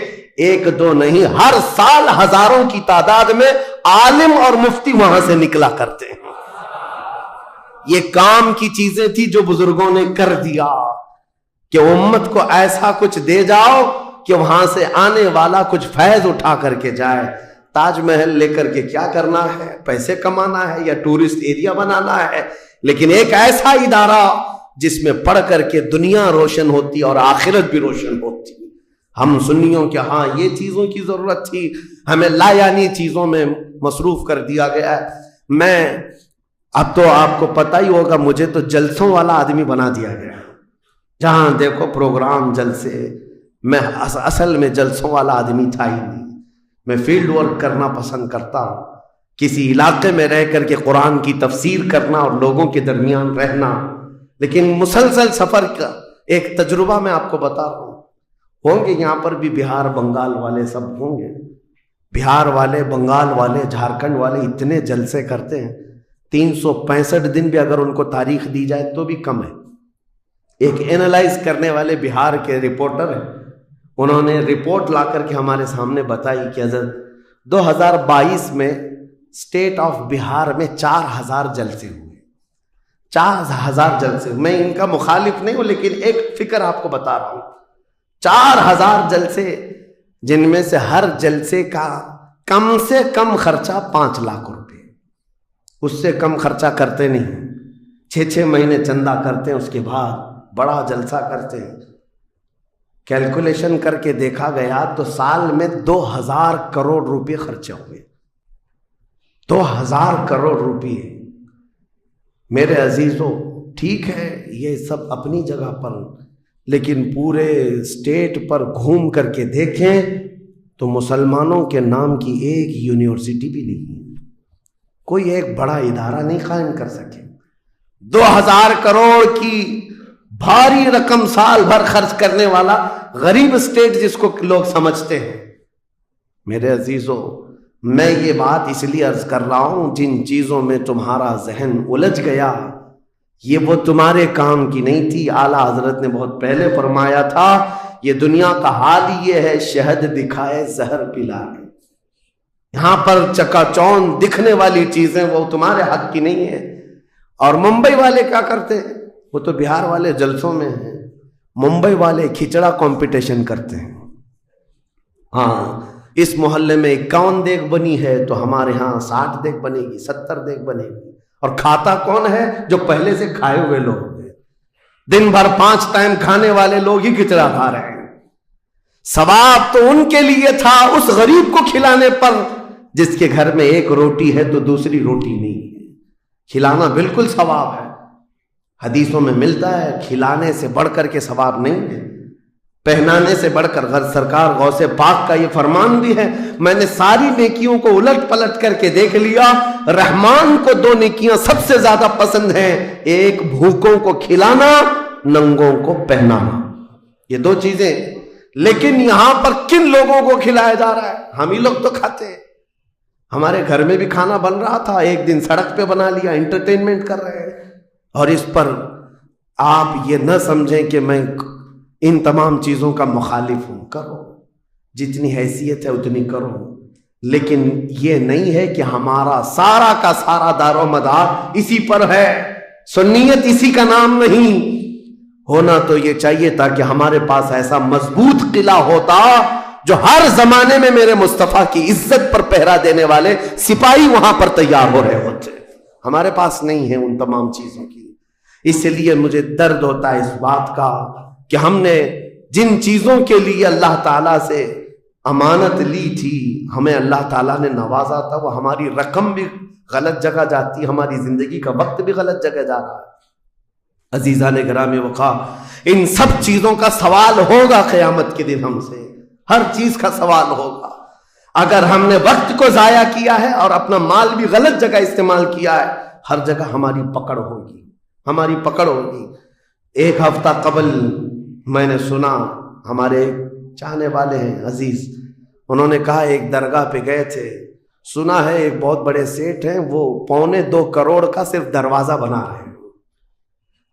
ایک دو نہیں, ہر سال ہزاروں کی تعداد میں عالم اور مفتی وہاں سے نکلا کرتے ہیں. یہ کام کی چیزیں تھی جو بزرگوں نے کر دیا کہ امت کو ایسا کچھ دے جاؤ کہ وہاں سے آنے والا کچھ فیض اٹھا کر کے جائے. تاج محل لے کر کے کیا کرنا ہے؟ پیسے کمانا ہے یا ٹورسٹ ایریا بنانا ہے؟ لیکن ایک ایسا ادارہ جس میں پڑھ کر کے دنیا روشن ہوتی اور آخرت بھی روشن ہوتی. ہم سنیوں کہ ہاں یہ چیزوں کی ضرورت تھی, ہمیں لا یعنی چیزوں میں مصروف کر دیا گیا ہے. میں اب تو آپ کو پتہ ہی ہوگا, مجھے تو جلسوں والا آدمی بنا دیا گیا. جہاں دیکھو پروگرام, جلسے. میں اصل میں جلسوں والا آدمی تھا ہی نہیں. میں فیلڈ ورک کرنا پسند کرتا ہوں, کسی علاقے میں رہ کر کے قرآن کی تفسیر کرنا اور لوگوں کے درمیان رہنا. لیکن مسلسل سفر کا ایک تجربہ میں آپ کو بتا رہا ہوں. ہوں گے یہاں پر بھی بہار بنگال والے, سب ہوں گے. بہار والے, بنگال والے, جھارکھنڈ والے اتنے جلسے کرتے ہیں, 365 دن بھی اگر ان کو تاریخ دی جائے تو بھی کم ہے. ایک اینالائز کرنے والے بہار کے رپورٹر ہیں, انہوں نے رپورٹ لا کر کے ہمارے سامنے بتائی کہ حضرت 2022 میں اسٹیٹ آف بہار میں 4000 جلسے ہوئے. 4000 جلسے. میں ان کا مخالف نہیں ہوں, لیکن ایک فکر آپ کو بتا رہا ہوں. 4000 جلسے, جن میں سے ہر جلسے کا کم سے کم خرچہ 5 لاکھ روپے. اس سے کم خرچہ کرتے نہیں. 6 مہینے چندہ کرتے ہیں, اس کے بعد بڑا جلسہ کرتے ہیں. کیلکولیشن کر کے دیکھا گیا تو سال میں 2000 کروڑ روپے خرچے ہوئے. 2000 کروڑ روپے. میرے عزیزوں, ٹھیک ہے یہ سب اپنی جگہ پر, لیکن پورے اسٹیٹ پر گھوم کر کے دیکھیں تو مسلمانوں کے نام کی ایک یونیورسٹی بھی نہیں ہے. کوئی ایک بڑا ادارہ نہیں قائم کر سکے. 2000 کروڑ کی بھاری رقم سال بھر خرچ کرنے والا غریب اسٹیٹ جس کو لوگ سمجھتے ہیں. میرے عزیزوں, میں یہ بات اس لیے عرض کر رہا ہوں, جن چیزوں میں تمہارا ذہن الجھ گیا یہ وہ تمہارے کام کی نہیں تھی. اعلیٰ حضرت نے بہت پہلے فرمایا تھا, یہ دنیا کا حال یہ ہے, شہد دکھائے زہر پلائے. یہاں پر چکا چون دکھنے والی چیزیں وہ تمہارے حق کی نہیں ہے. اور ممبئی والے کیا کرتے ہیں؟ وہ تو بہار والے جلسوں میں ہیں. ممبئی والے کھچڑا کمپٹیشن کرتے ہیں. ہاں, اس محلے میں 51 دیگ بنی ہے تو ہمارے ہاں 60 دیگ بنے گی, 70 دیگ بنے گی. اور کھاتا کون ہے؟ جو پہلے سے کھائے ہوئے لوگ ہیں. دن بھر 5 ٹائم کھانے والے لوگ ہی کھچڑا کھا رہے ہیں. ثواب تو ان کے لیے تھا اس غریب کو کھلانے پر جس کے گھر میں ایک روٹی ہے تو دوسری روٹی نہیں ہے. کھلانا بالکل ثواب ہے. حدیثوں میں ملتا ہے کھلانے سے بڑھ کر کے ثواب نہیں ہے, پہنانے سے بڑھ کر. سرکار غوث پاک کا یہ فرمان بھی ہے, میں نے ساری نیکیوں کو الٹ پلٹ کر کے دیکھ لیا, رحمان کو 2 نیکیاں سب سے زیادہ پسند ہیں, ایک بھوکوں کو کھلانا, ننگوں کو پہنانا. یہ 2 چیزیں. لیکن یہاں پر کن لوگوں کو کھلایا جا رہا ہے؟ ہم ہی لوگ تو کھاتے ہیں. ہمارے گھر میں بھی کھانا بن رہا تھا, ایک دن سڑک پہ بنا لیا, انٹرٹینمنٹ کر رہے ہیں. اور اس پر آپ یہ نہ سمجھیں کہ میں ان تمام چیزوں کا مخالف ہوں. کرو, جتنی حیثیت ہے اتنی کرو, لیکن یہ نہیں ہے کہ ہمارا سارا کا سارا دار و مدار اسی پر ہے. سنیت اسی کا نام نہیں. ہونا تو یہ چاہیے تھا کہ ہمارے پاس ایسا مضبوط قلعہ ہوتا جو ہر زمانے میں میرے مصطفیٰ کی عزت پر پہرا دینے والے سپاہی وہاں پر تیار ہو رہے ہوتے. ہمارے پاس نہیں ہے ان تمام چیزوں کی. اس لیے مجھے درد ہوتا ہے اس بات کا کہ ہم نے جن چیزوں کے لیے اللہ تعالیٰ سے امانت لی تھی, ہمیں اللہ تعالیٰ نے نوازا تھا, وہ ہماری رقم بھی غلط جگہ جاتی, ہماری زندگی کا وقت بھی غلط جگہ جا رہا ہے. عزیزان گرامی وقار, ان سب چیزوں کا سوال ہوگا قیامت کے دن ہم سے, ہر چیز کا سوال ہوگا. اگر ہم نے وقت کو ضائع کیا ہے اور اپنا مال بھی غلط جگہ استعمال کیا ہے, ہر جگہ ہماری پکڑ ہوگی, ہماری پکڑ ہوگی. ایک ہفتہ قبل میں نے سنا, ہمارے چاہنے والے ہیں عزیز, انہوں نے کہا ایک درگاہ پہ گئے تھے, سنا ہے ایک بہت بڑے سیٹ ہیں, وہ 2.25 کروڑ کا صرف دروازہ بنا رہے ہیں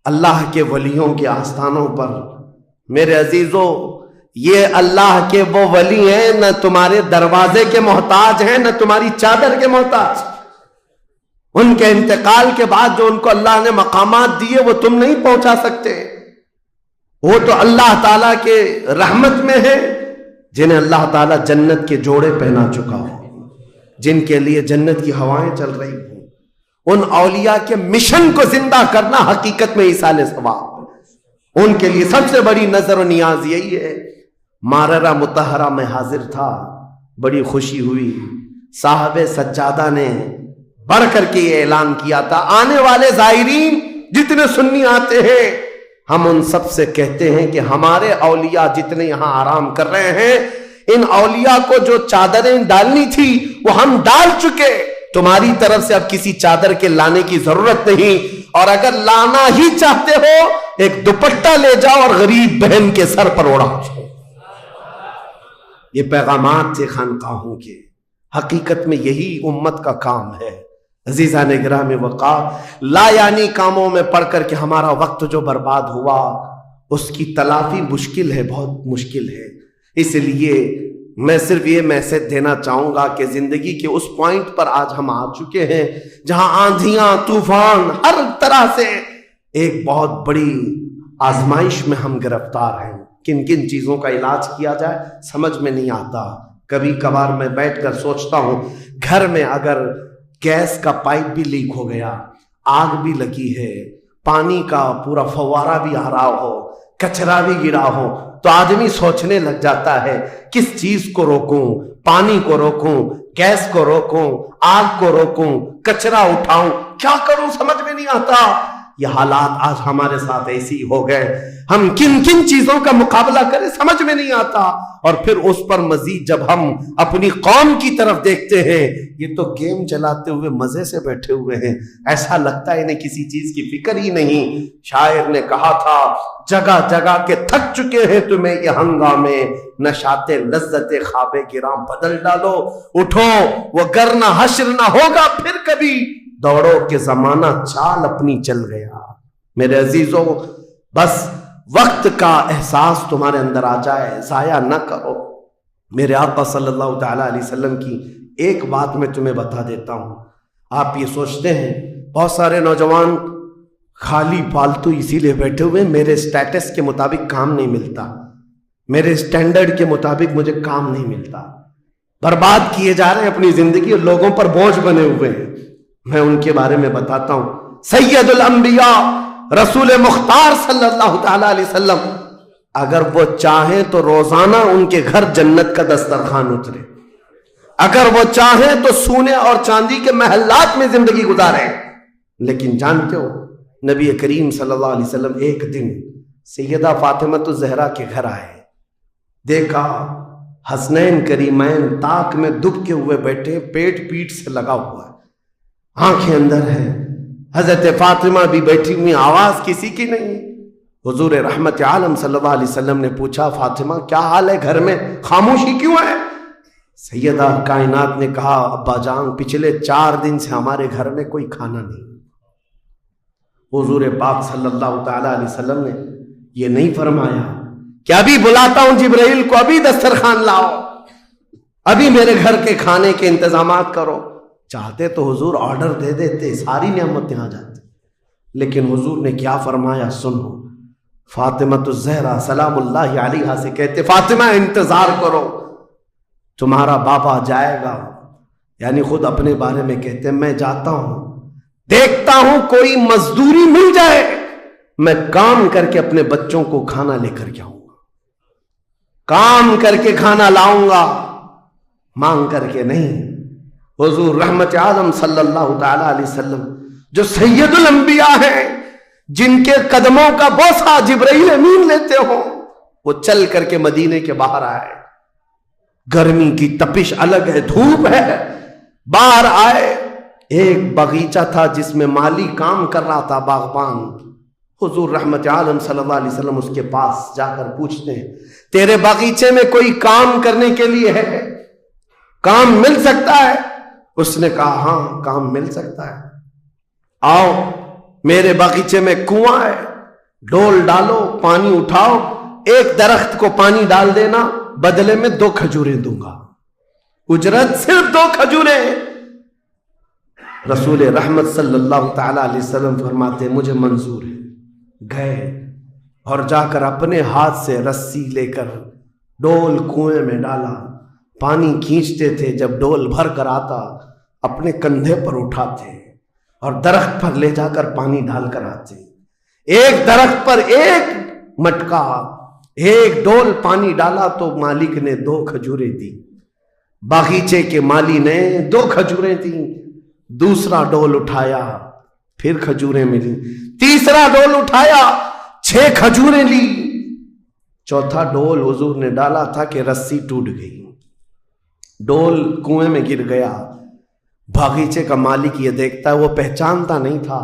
اللہ کے ولیوں کے آستانوں پر. میرے عزیزوں, یہ اللہ کے وہ ولی ہیں, نہ تمہارے دروازے کے محتاج ہیں, نہ تمہاری چادر کے محتاج. ان کے انتقال کے بعد جو ان کو اللہ نے مقامات دیے وہ تم نہیں پہنچا سکتے. وہ تو اللہ تعالیٰ کے رحمت میں ہے, جنہیں اللہ تعالیٰ جنت کے جوڑے پہنا چکا ہو, جن کے لیے جنت کی ہوائیں چل رہی ہوں. ان اولیاء کے مشن کو زندہ کرنا حقیقت میں ایصال ثواب. ان کے لیے سب سے بڑی نظر و نیاز یہی ہے. ماررہ مطہرہ میں حاضر تھا, بڑی خوشی ہوئی. صاحب سجادہ نے بڑھ کر کے یہ اعلان کیا تھا, آنے والے زائرین جتنے سنی آتے ہیں, ہم ان سب سے کہتے ہیں کہ ہمارے اولیاء جتنے یہاں آرام کر رہے ہیں, ان اولیاء کو جو چادریں ڈالنی تھی وہ ہم ڈال چکے. تمہاری طرف سے اب کسی چادر کے لانے کی ضرورت نہیں, اور اگر لانا ہی چاہتے ہو ایک دوپٹہ لے جاؤ اور غریب بہن کے سر پر اڑاؤ. یہ پیغامات تھے خانقاہوں کے. حقیقت میں یہی امت کا کام ہے. عزیزان گرامی وقار, لا یعنی کاموں میں پڑھ کر کے ہمارا وقت جو برباد ہوا اس کی تلافی مشکل ہے, بہت مشکل ہے. اس لیے میں صرف یہ میسج دینا چاہوں گا کہ زندگی کے اس پوائنٹ پر آج ہم آ چکے ہیں جہاں آندھیاں طوفان ہر طرح سے ایک بہت بڑی آزمائش میں ہم گرفتار ہیں. کن کن چیزوں کا علاج کیا جائے سمجھ میں نہیں آتا. کبھی کبھار میں بیٹھ کر سوچتا ہوں, گھر میں اگر گیس کا پائپ بھی لیک ہو گیا, آگ بھی لگی ہے, پانی کا پورا فوارہ بھی آ رہا ہو, کچرا بھی گرا ہو, تو آدمی سوچنے لگ جاتا ہے کس چیز کو روکوں, پانی کو روکوں, گیس کو روکوں, آگ کو روکوں, کچرا اٹھاؤں, کیا کروں سمجھ میں نہیں آتا. یہ حالات آج ہمارے ساتھ ایسی ہو گئے, ہم کن کن چیزوں کا مقابلہ کریں سمجھ میں نہیں آتا. اور پھر اس پر مزید جب ہم اپنی قوم کی طرف دیکھتے ہیں, یہ تو گیم چلاتے ہوئے مزے سے بیٹھے ہوئے ہیں, ایسا لگتا ہے انہیں کسی چیز کی فکر ہی نہیں. شاعر نے کہا تھا, جگہ جگہ کے تھک چکے ہیں تمہیں یہ ہنگامے, نشاط لذت خواب گراں بدل ڈالو, اٹھو وہ گر نہ حشر نہ ہوگا پھر کبھی, دوڑو کہ زمانہ چال اپنی چل گیا. میرے عزیزوں, بس وقت کا احساس تمہارے اندر آ جائے, ضائع نہ کرو. میرے آقا صلی اللہ تعالیٰ علیہ وسلم کی ایک بات میں تمہیں بتا دیتا ہوں. آپ یہ سوچتے ہیں بہت سارے نوجوان خالی فالتو اسی لیے بیٹھے ہوئے, میرے سٹیٹس کے مطابق کام نہیں ملتا, میرے سٹینڈرڈ کے مطابق مجھے کام نہیں ملتا, برباد کیے جا رہے ہیں اپنی زندگی اور لوگوں پر بوجھ بنے ہوئے ہیں. میں ان کے بارے میں بتاتا ہوں. سید الانبیاء رسول مختار صلی اللہ تعالی علیہ وسلم, اگر وہ چاہیں تو روزانہ ان کے گھر جنت کا دسترخوان اترے, اگر وہ چاہیں تو سونے اور چاندی کے محلات میں زندگی گزاریں. لیکن جانتے ہو نبی کریم صلی اللہ علیہ وسلم ایک دن سیدہ فاطمہ الزہرا کے گھر آئے, دیکھا حسنین کریمین تاک میں دب کے ہوئے بیٹھے, پیٹ پیٹ سے لگا ہوا ہے, آنکھیں اندر ہیں. حضرت فاطمہ بھی بیٹھی ہوئی, آواز کسی کی نہیں. حضور رحمت عالم صلی اللہ علیہ وسلم نے پوچھا, فاطمہ کیا حال ہے, گھر میں خاموشی کیوں ہے؟ سیدہ کائنات نے کہا, ابا جان پچھلے 4 دن سے ہمارے گھر میں کوئی کھانا نہیں. حضور پاک صلی اللہ تعالی علیہ وسلم نے یہ نہیں فرمایا کہ ابھی بلاتا ہوں جبرائیل کو, ابھی دسترخوان لاؤ, ابھی میرے گھر کے کھانے کے انتظامات کرو. چاہتے تو حضور آرڈر دے دیتے, ساری نعمتیں آ جاتی. لیکن حضور نے کیا فرمایا سنو. فاطمہ الزہرا سلام اللہ علیہا سے کہتے, فاطمہ انتظار کرو, تمہارا بابا جائے گا. یعنی خود اپنے بارے میں کہتے, میں جاتا ہوں, دیکھتا ہوں کوئی مزدوری مل جائے، میں کام کر کے اپنے بچوں کو کھانا لے کر کے آؤں گا، کام کر کے کھانا لاؤں گا، مانگ کر کے نہیں۔ حضور رحمت عالم صلی اللہ تعالی علیہ وسلم جو سید الانبیاء ہیں، جن کے قدموں کا بوسہ جبرائیل امین لیتے ہوں، وہ چل کر کے مدینے کے باہر آئے، گرمی کی تپش الگ ہے، دھوپ ہے، باہر آئے، ایک باغیچہ تھا جس میں مالی کام کر رہا تھا، باغبان۔ حضور رحمت عالم صلی اللہ علیہ وسلم اس کے پاس جا کر پوچھتے ہیں، تیرے باغیچے میں کوئی کام کرنے کے لیے ہے؟ کام مل سکتا ہے؟ اس نے کہا ہاں کام مل سکتا ہے، آؤ میرے باغیچے میں کنواں ہے، ڈول ڈالو، پانی اٹھاؤ، ایک درخت کو پانی ڈال دینا، بدلے میں 2 کھجوریں دوں گا، اجرت صرف 2 کھجوریں۔ رسول رحمت صلی اللہ تعالی علیہ وسلم فرماتے مجھے منظور ہے۔ گئے اور جا کر اپنے ہاتھ سے رسی لے کر ڈول کنویں میں ڈالا، پانی کھینچتے تھے، جب ڈول بھر کر آتا اپنے کندھے پر اٹھاتے اور درخت پر لے جا کر پانی ڈال کر آتے، ایک درخت پر ایک مٹکا، ایک ڈول پانی ڈالا تو مالک نے 2 کھجوریں دی، باغیچے کے مالی نے 2 کھجوریں دی، دوسرا ڈول اٹھایا پھر کھجوریں ملی، تیسرا ڈول اٹھایا 6 کھجوریں لی، چوتھا ڈول حضور نے ڈالا تھا کہ رسی ٹوٹ گئی، ڈول کنویں میں گر گیا۔ باغیچے کا مالک یہ دیکھتا ہے، وہ پہچانتا نہیں تھا،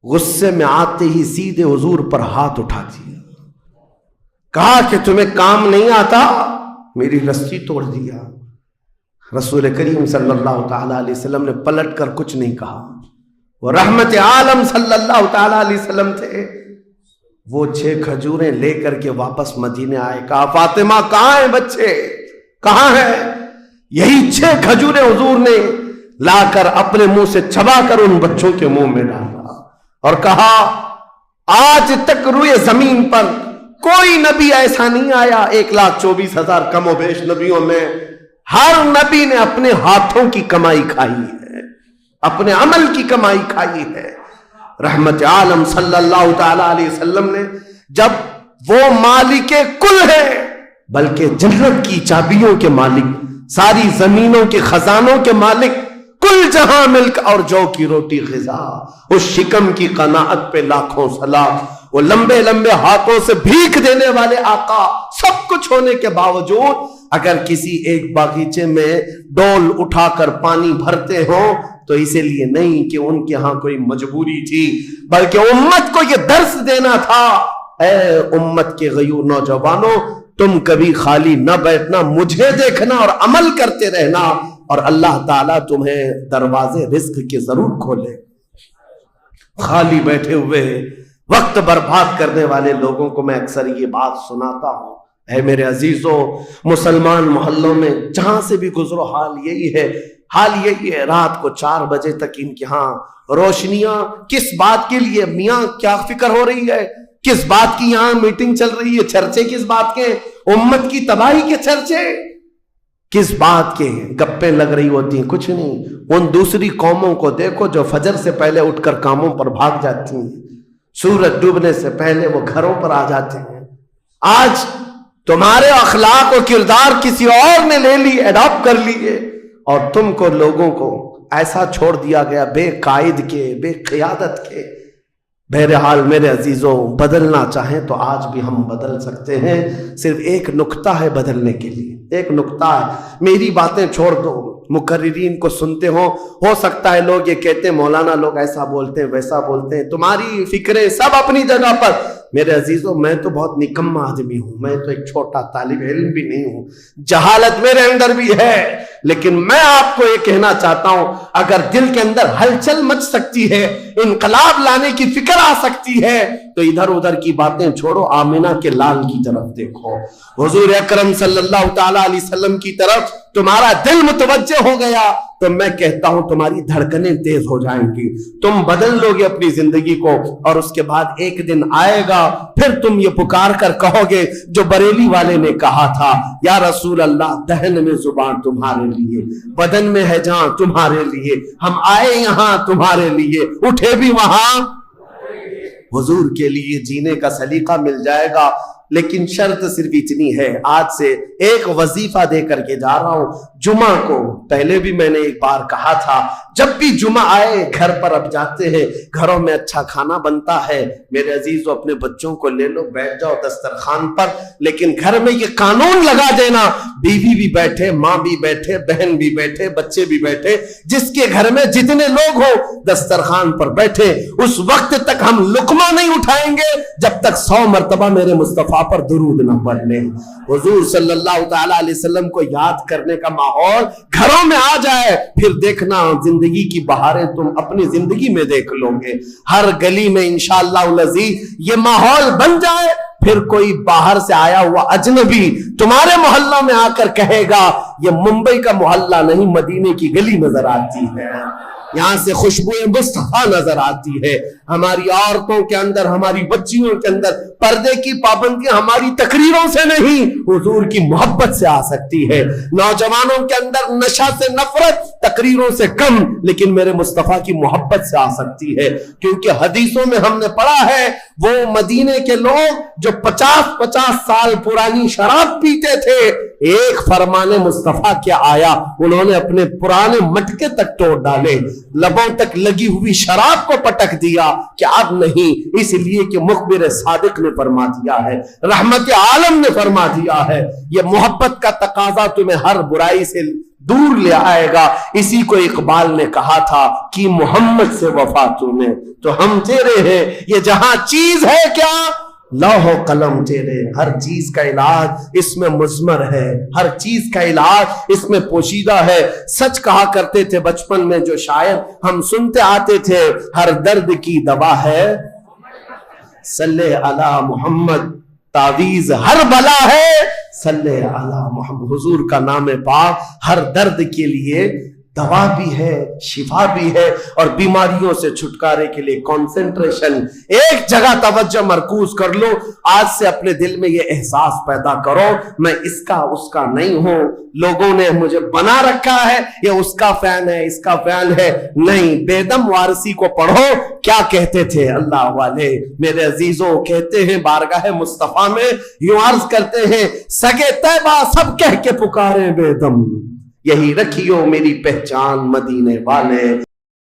غصے میں آتے ہی سیدھے حضور پر ہاتھ اٹھا دیا، کہا کہ تمہیں کام نہیں آتا، میری رسی توڑ دیا۔ رسول کریم صلی اللہ تعالی علیہ وسلم نے پلٹ کر کچھ نہیں کہا، وہ رحمت عالم صلی اللہ تعالی علیہ وسلم تھے۔ وہ 6 کھجوریں لے کر کے واپس مدینے آئے، کہا فاطمہ کہاں ہیں بچے، کہاں ہیں؟ یہی 6 کھجوریں حضور نے لا کر اپنے منہ سے چبا کر ان بچوں کے منہ میں ڈالا اور کہا آج تک روئے زمین پر کوئی نبی ایسا نہیں آیا، 1,24,000 کم و بیش نبیوں میں ہر نبی نے اپنے ہاتھوں کی کمائی کھائی ہے، اپنے عمل کی کمائی کھائی ہے۔ رحمت عالم صلی اللہ تعالی علیہ وسلم نے جب وہ مالک کل ہے، بلکہ جنت کی چابیوں کے مالک، ساری زمینوں کے خزانوں کے مالک، کل جہاں ملک اور جو کی روٹی غذا، اس شکم کی قناعت پہ لاکھوں سلام، وہ لمبے لمبے ہاتھوں سے بھیک دینے والے آقا، سب کچھ ہونے کے باوجود اگر کسی ایک باغیچے میں ڈول اٹھا کر پانی بھرتے ہوں تو اسی لیے نہیں کہ ان کے ہاں کوئی مجبوری تھی، بلکہ امت کو یہ درس دینا تھا، اے امت کے غیور نوجوانوں، تم کبھی خالی نہ بیٹھنا، مجھے دیکھنا اور عمل کرتے رہنا، اور اللہ تعالیٰ تمہیں دروازے رزق کے ضرور کھولے۔ خالی بیٹھے ہوئے وقت برباد کرنے والے لوگوں کو میں اکثر یہ بات سناتا ہوں، اے میرے عزیزوں، مسلمان محلوں میں جہاں سے بھی گزرو حال یہی ہے، رات کو 4 بجے تک ان کے ہاں روشنیاں، کس بات کے لیے؟ میاں کیا فکر ہو رہی ہے، کس بات کی یہاں میٹنگ چل رہی ہے، چرچے کس بات کے؟ امت کی تباہی کے چرچے کس بات کے؟ گپیں لگ رہی ہوتی ہیں، کچھ نہیں۔ ان دوسری قوموں کو دیکھو جو فجر سے پہلے اٹھ کر کاموں پر بھاگ جاتی ہیں، سورج ڈوبنے سے پہلے وہ گھروں پر آ جاتے ہیں۔ آج تمہارے اخلاق و کردار کسی اور نے لے لی، اڈاپٹ کر لیے، اور تم کو لوگوں کو ایسا چھوڑ دیا گیا بے قائد کے، بے قیادت کے۔ بہرحال میرے عزیزوں، بدلنا چاہیں تو آج بھی ہم بدل سکتے ہیں، صرف ایک نقطہ ہے بدلنے کے لیے، ایک نقطہ ہے۔ میری باتیں چھوڑ دو، مقررین کو سنتے ہو سکتا ہے لوگ یہ کہتے ہیں مولانا لوگ ایسا بولتے ہیں ویسا بولتے ہیں، تمہاری فکریں سب اپنی جگہ پر۔ میرے عزیزوں، میں تو بہت نکما آدمی ہوں، میں تو ایک چھوٹا طالب علم بھی نہیں ہوں، جہالت میرے اندر بھی ہے، لیکن میں آپ کو یہ کہنا چاہتا ہوں، اگر دل کے اندر ہلچل مچ سکتی ہے، انقلاب لانے کی فکر آ سکتی ہے، تو ادھر ادھر کی باتیں چھوڑو، آمنہ کے لال کی طرف دیکھو، حضور اکرم صلی اللہ تعالی علیہ وسلم کی طرف تمہارا دل متوجہ ہو گیا تو میں کہتا ہوں تمہاری دھڑکنیں تیز ہو جائیں گی, تم بدل لو گے اپنی زندگی کو, اور اس کے بعد ایک دن آئے گا پھر تم یہ پکار کر کہو گے جو بریلی والے نے کہا تھا, یا رسول اللہ دہن میں زبان تمہارے لیے, بدن میں ہے جان تمہارے لیے, ہم آئے یہاں تمہارے لیے, اٹھے بھی وہاں حضور کے لیے. جینے کا سلیقہ مل جائے گا, لیکن شرط صرف اتنی ہے, آج سے ایک وظیفہ دے کر کے جا رہا ہوں. جمعہ کو, پہلے بھی میں نے ایک بار کہا تھا, جب بھی جمعہ آئے گھر پر اب جاتے ہیں, گھروں میں اچھا کھانا بنتا ہے, میرے عزیزو اپنے بچوں کو لے لو, بیٹھ جاؤ دسترخوان پر, لیکن گھر میں یہ قانون لگا دینا, بیوی بھی بیٹھے, ماں بھی بیٹھے, بہن بھی بیٹھے, بچے بھی بیٹھے, جس کے گھر میں جتنے لوگ ہو دسترخوان پر بیٹھے, اس وقت تک ہم لقمہ نہیں اٹھائیں گے جب تک 100 مرتبہ میرے مصطفیٰ پر درود نہ پڑھ لیں. حضور صلی اللہ تعالی علیہ وسلم کو یاد کرنے کا ماحول گھروں میں آ جائے, پھر دیکھنا زندگی کی بہاریں تم اپنی زندگی میں دیکھ لو گے. ہر گلی میں انشاءاللہ العزیز یہ ماحول بن جائے, پھر کوئی باہر سے آیا ہوا اجنبی تمہارے محلہ میں آ کر کہے گا یہ ممبئی کا محلہ نہیں, مدینے کی گلی نظر آتی ہے, یہاں سے خوشبو مصطفیٰ نظر آتی ہے. ہماری عورتوں کے اندر, ہماری بچیوں کے اندر پردے کی پابندیاں ہماری تقریروں سے نہیں, حضور کی محبت سے آ سکتی ہے. نوجوانوں کے اندر نشہ سے نفرت تقریروں سے کم, لیکن میرے مصطفیٰ کی محبت سے آ سکتی ہے, کیونکہ حدیثوں میں ہم نے پڑھا ہے وہ مدینے کے لوگ جو 50-50 سال پرانی شراب پیتے تھے, ایک فرمان مصطفیٰ کیا آیا, انہوں نے اپنے پرانے مٹکے تک توڑ ڈالے, لبوں تک لگی ہوئی شراب کو پٹک دیا کہ اب نہیں, اس لیے کہ مخبر صادق نے فرما دیا ہے, رحمت عالم نے فرما دیا ہے, یہ محبت کا تقاضا تمہیں ہر برائی سے دور لے آئے گا. اسی کو اقبال نے کہا تھا کہ محمد سے وفا تمہیں تو ہم تیرے ہیں, یہ جہاں چیز ہے کیا لوح و قلم تیرے, ہر چیز کا علاج اس میں مضمر ہے, ہر چیز کا علاج اس میں پوشیدہ ہے. سچ کہا کرتے تھے بچپن میں جو شاعر, ہم سنتے آتے تھے, ہر درد کی دوا ہے صلی علی محمد, تعویذ ہر بلا ہے صلی علی محمد. حضور کا نام پاک ہر درد کے لیے دوا بھی ہے, شفا بھی ہے, اور بیماریوں سے چھٹکارے کے لیے کنسنٹریشن, ایک جگہ توجہ مرکوز کر لو. آج سے اپنے دل میں یہ احساس پیدا کرو میں اس کا اس کا نہیں ہوں, لوگوں نے مجھے بنا رکھا ہے, یہ اس کا فین ہے, اس کا فین ہے, نہیں. بیدم وارسی کو پڑھو, کیا کہتے تھے اللہ والے میرے عزیزوں, کہتے ہیں بارگاہ مصطفیٰ میں یوں عرض کرتے ہیں, سگے طیبہ سب کہہ کے پکارے بیدم, یہی رکھیو میری پہچان مدینے والے.